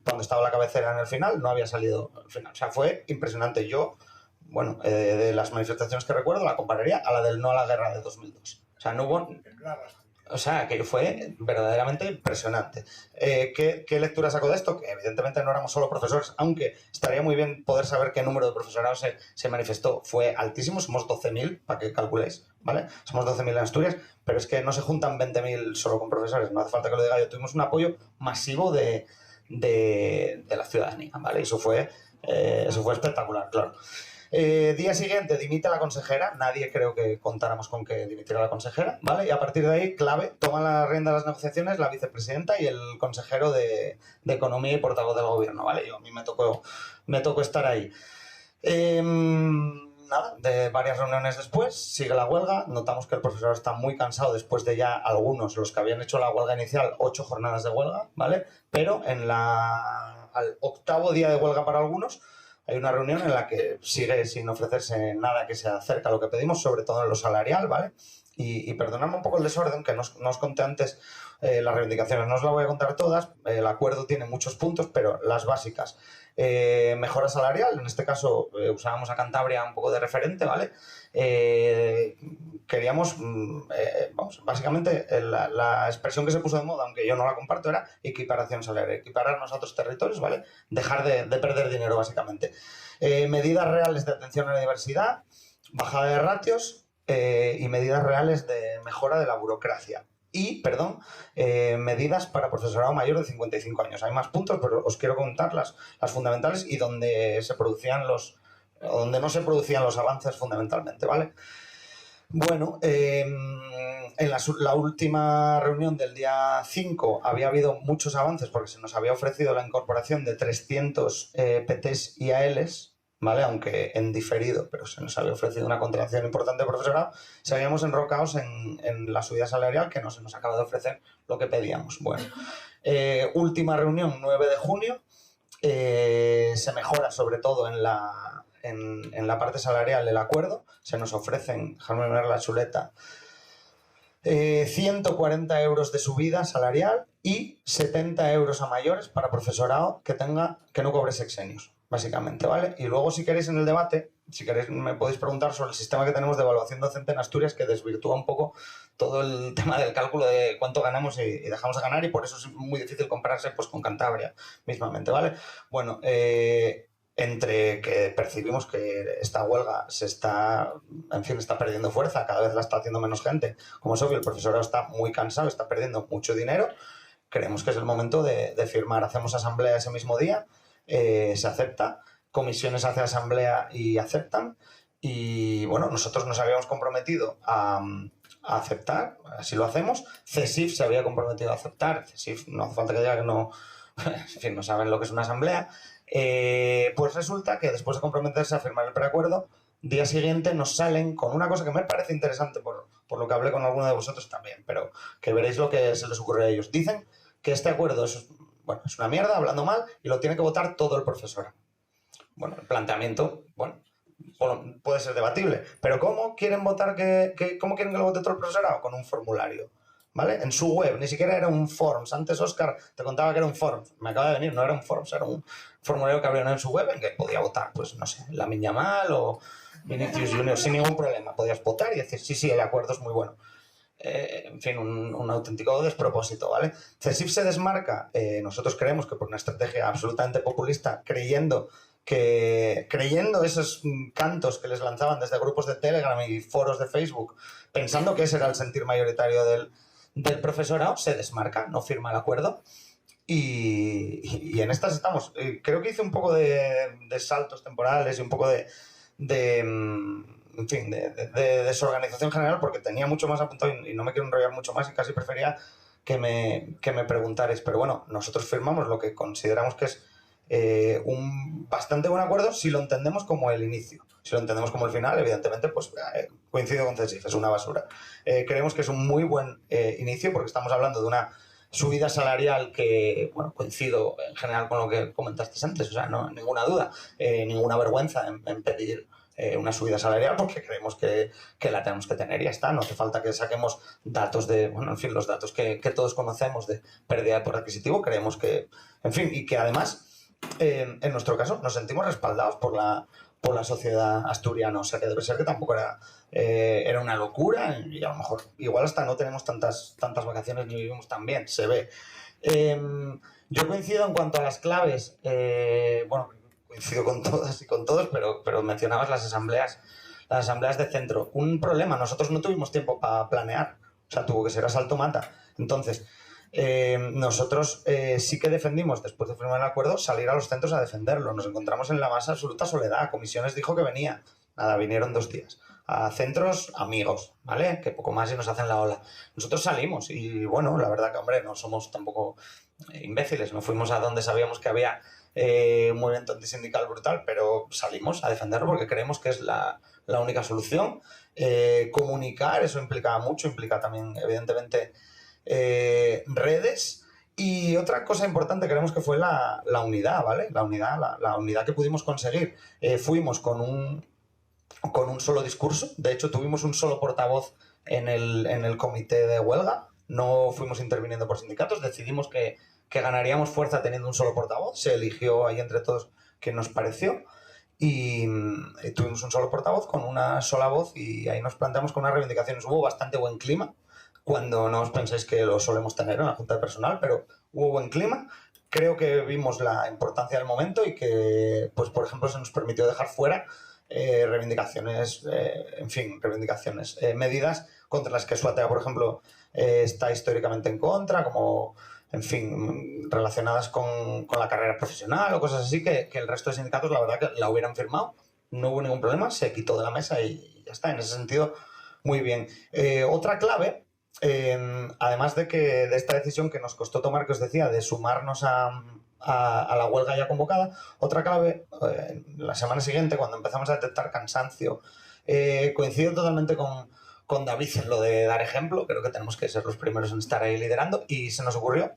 Cuando estaba la cabecera en el final, no había salido al final. O sea, fue impresionante. Yo, bueno, de las manifestaciones que recuerdo, la compararía a la del no a la guerra de 2002. O sea, no hubo... O sea, que fue verdaderamente impresionante. ¿Qué lectura saco de esto? Que evidentemente no éramos solo profesores, aunque estaría muy bien poder saber qué número de profesorado se manifestó. Fue altísimo, somos 12.000, para que calculéis, ¿vale? Somos 12.000 en Asturias, pero es que no se juntan 20.000 solo con profesores, no hace falta que lo diga yo. Tuvimos un apoyo masivo de la ciudadanía, ¿vale? Y eso fue espectacular, claro. Día siguiente dimite la consejera, nadie creo que contáramos con que dimitiera la consejera, ¿vale? Y a partir de ahí, clave, toma la rienda de las negociaciones la vicepresidenta y el consejero de Economía y portavoz del gobierno, ¿vale? A mí me tocó estar ahí. Nada, de varias reuniones después, sigue la huelga, notamos que el profesor está muy cansado después de ya algunos, los que habían hecho la huelga inicial, 8 jornadas de huelga, ¿vale? Pero al 8.º día de huelga para algunos, hay una reunión en la que sigue sin ofrecerse nada que se acerque a lo que pedimos, sobre todo en lo salarial, ¿vale? y perdonadme un poco el desorden, que no os conté antes las reivindicaciones, no os las voy a contar todas, el acuerdo tiene muchos puntos, pero las básicas. Mejora salarial, en este caso usábamos a Cantabria un poco de referente, ¿vale? Queríamos, vamos, básicamente la expresión que se puso de moda, aunque yo no la comparto, era equiparación salarial, equipararnos a otros territorios, ¿vale? Dejar de perder dinero, básicamente. Medidas reales de atención a la diversidad, bajada de ratios y medidas reales de mejora de la burocracia. Y, medidas para profesorado mayor de 55 años. Hay más puntos, pero os quiero contar las fundamentales y donde donde no se producían los avances fundamentalmente, ¿vale? Bueno, en la última reunión del día 5 había habido muchos avances porque se nos había ofrecido la incorporación de 300 PTs y ALs, ¿vale? Aunque en diferido, pero se nos había ofrecido una contratación importante de profesorado, seguíamos enrocados en la subida salarial que no se nos acaba de ofrecer lo que pedíamos. Bueno, última reunión, 9 de junio, se mejora sobre todo en la parte salarial el acuerdo, se nos ofrecen, dejadme ver la chuleta, 140 euros de subida salarial y 70 euros a mayores para profesorado que no cobre sexenios, básicamente, ¿vale? Y luego, si queréis, en el debate, si queréis, me podéis preguntar sobre el sistema que tenemos de evaluación docente en Asturias, que desvirtúa un poco todo el tema del cálculo de cuánto ganamos y dejamos de ganar, y por eso es muy difícil compararse pues con Cantabria mismamente, ¿vale? Bueno, entre que percibimos que esta huelga está perdiendo fuerza, cada vez la está haciendo menos gente, como es obvio, el profesorado está muy cansado, está perdiendo mucho dinero, creemos que es el momento de firmar. Hacemos asamblea ese mismo día, se acepta, comisiones hace asamblea y aceptan, y bueno, nosotros nos habíamos comprometido a aceptar, así lo hacemos. CESIF se había comprometido a aceptar, CESIF no hace falta que diga que no, en fin, no saben lo que es una asamblea. Pues resulta que después de comprometerse a firmar el preacuerdo, día siguiente nos salen con una cosa que me parece interesante por lo que hablé con alguno de vosotros también, pero que veréis lo que se les ocurre a ellos. Dicen que este acuerdo es una mierda, hablando mal, y lo tiene que votar todo el profesorado. Bueno, el planteamiento, bueno, puede ser debatible, pero ¿cómo quieren votar cómo quieren que lo vote todo el profesorado? Con un formulario, ¿vale? En su web, ni siquiera era un Forms. Antes Óscar te contaba que era un Forms. Me acaba de venir, no era un Forms, era un formulario que abrieron en su web en que podía votar, pues no sé, Lamine Yamal o Vinicius Junior sin ningún problema. Podías votar y decir, sí, el acuerdo es muy bueno. En fin, un auténtico despropósito, ¿vale? CESIF se desmarca, nosotros creemos que por una estrategia absolutamente populista, creyendo esos cantos que les lanzaban desde grupos de Telegram y foros de Facebook, pensando que ese era el sentir mayoritario del profesorado, se desmarca, no firma el acuerdo. Y en estas estamos. Creo que hice un poco de saltos temporales y un poco de desorganización general, porque tenía mucho más apuntado y no me quiero enrollar mucho más y casi prefería que me preguntarais. Pero bueno, nosotros firmamos lo que consideramos que es un bastante buen acuerdo si lo entendemos como el inicio. Si lo entendemos como el final, evidentemente, pues coincido con CESIF, es una basura. Creemos que es un muy buen inicio porque estamos hablando de una subida salarial que, bueno, coincido en general con lo que comentasteis antes, o sea, no, ninguna duda, ninguna vergüenza en pedir una subida salarial porque creemos que la tenemos que tener y ya está. No hace falta que saquemos datos los datos que todos conocemos de pérdida de poder adquisitivo, creemos que, en fin, y que además, en nuestro caso, nos sentimos respaldados por la sociedad asturiana, o sea que debe ser que tampoco era una locura y a lo mejor igual hasta no tenemos tantas vacaciones ni vivimos tan bien, se ve. Yo coincido en cuanto a las claves, coincido con todas y con todos, pero mencionabas las asambleas de centro. Un problema, nosotros no tuvimos tiempo para planear, o sea, tuvo que ser a salto mata. Entonces, nosotros sí que defendimos, después de firmar el acuerdo, salir a los centros a defenderlo. Nos encontramos en la más absoluta soledad. Comisiones dijo que venía. Nada, vinieron 2 días. A centros amigos, ¿vale? Que poco más y nos hacen la ola. Nosotros salimos y, bueno, la verdad que, hombre, no somos tampoco imbéciles. No fuimos a donde sabíamos que había un movimiento antisindical brutal, pero salimos a defenderlo porque creemos que es la única solución. Comunicar, eso implica mucho, implica también, evidentemente, redes. Y otra cosa importante creemos que fue la unidad, ¿vale? La unidad que pudimos conseguir. Fuimos con un solo discurso. De hecho, tuvimos un solo portavoz en el comité de huelga, no fuimos interviniendo por sindicatos, decidimos que ganaríamos fuerza teniendo un solo portavoz, se eligió ahí entre todos quien nos pareció y tuvimos un solo portavoz con una sola voz y ahí nos planteamos con unas reivindicaciones. Hubo bastante buen clima, cuando no os penséis que lo solemos tener en la Junta de Personal, pero hubo buen clima. Creo que vimos la importancia del momento y que, pues por ejemplo, se nos permitió dejar fuera reivindicaciones, medidas contra las que Suatea, por ejemplo, está históricamente en contra, como, en fin, relacionadas con la carrera profesional o cosas así, que el resto de sindicatos, la verdad, que la hubieran firmado. No hubo ningún problema, se quitó de la mesa y ya está. En ese sentido, muy bien. Otra clave, además de esta decisión que nos costó tomar, que os decía, de sumarnos a la huelga ya convocada, otra clave, la semana siguiente, cuando empezamos a detectar cansancio, coincido totalmente con David en lo de dar ejemplo. Creo que tenemos que ser los primeros en estar ahí liderando y se nos ocurrió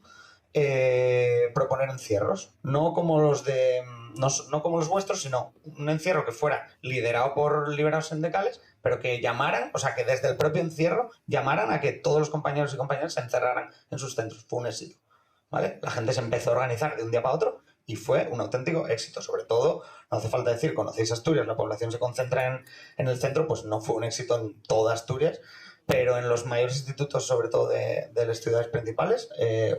proponer encierros, no como los vuestros, sino un encierro que fuera liderado por liberados sindicales, pero que llamaran, o sea, que desde el propio encierro llamaran a que todos los compañeros y compañeras se encerraran en sus centros. Fue un éxito, ¿vale? La gente se empezó a organizar de un día para otro y fue un auténtico éxito. Sobre todo, no hace falta decir, conocéis Asturias, la población se concentra en el centro, pues no fue un éxito en toda Asturias, pero en los mayores institutos, sobre todo de las ciudades principales,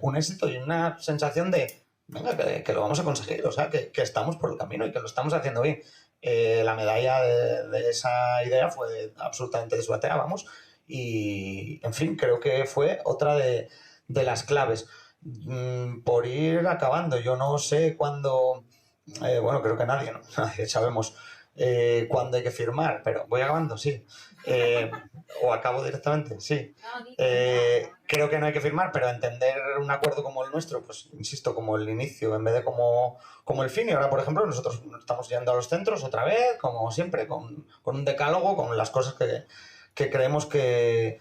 un éxito y una sensación de, venga, que lo vamos a conseguir, o sea, que estamos por el camino y que lo estamos haciendo bien. La medalla de esa idea fue absolutamente de Suatea, vamos, y, en fin, creo que fue otra de las claves. Por ir acabando, yo no sé cuándo, bueno, creo que nadie, ¿no? Nadie sabemos cuándo hay que firmar, pero voy acabando, sí. O acabo directamente, sí. Creo que no hay que firmar, pero entender un acuerdo como el nuestro, pues insisto, como el inicio en vez de como el fin. Y ahora, por ejemplo, nosotros estamos yendo a los centros otra vez, como siempre, con un decálogo, con las cosas que creemos que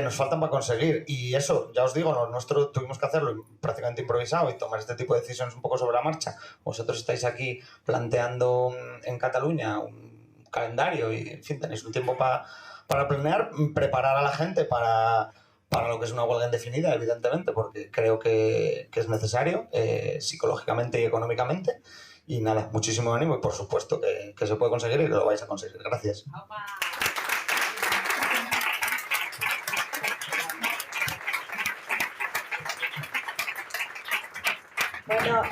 nos faltan para conseguir. Y eso, ya os digo, lo nuestro tuvimos que hacerlo prácticamente improvisado y tomar este tipo de decisiones un poco sobre la marcha. Vosotros estáis aquí planteando en Cataluña un calendario y, en fin, tenéis un tiempo para planear, preparar a la gente para lo que es una huelga indefinida, evidentemente, porque creo que es necesario psicológicamente y económicamente. Y nada, muchísimo ánimo y por supuesto que se puede conseguir y que lo vais a conseguir. Gracias. Bueno,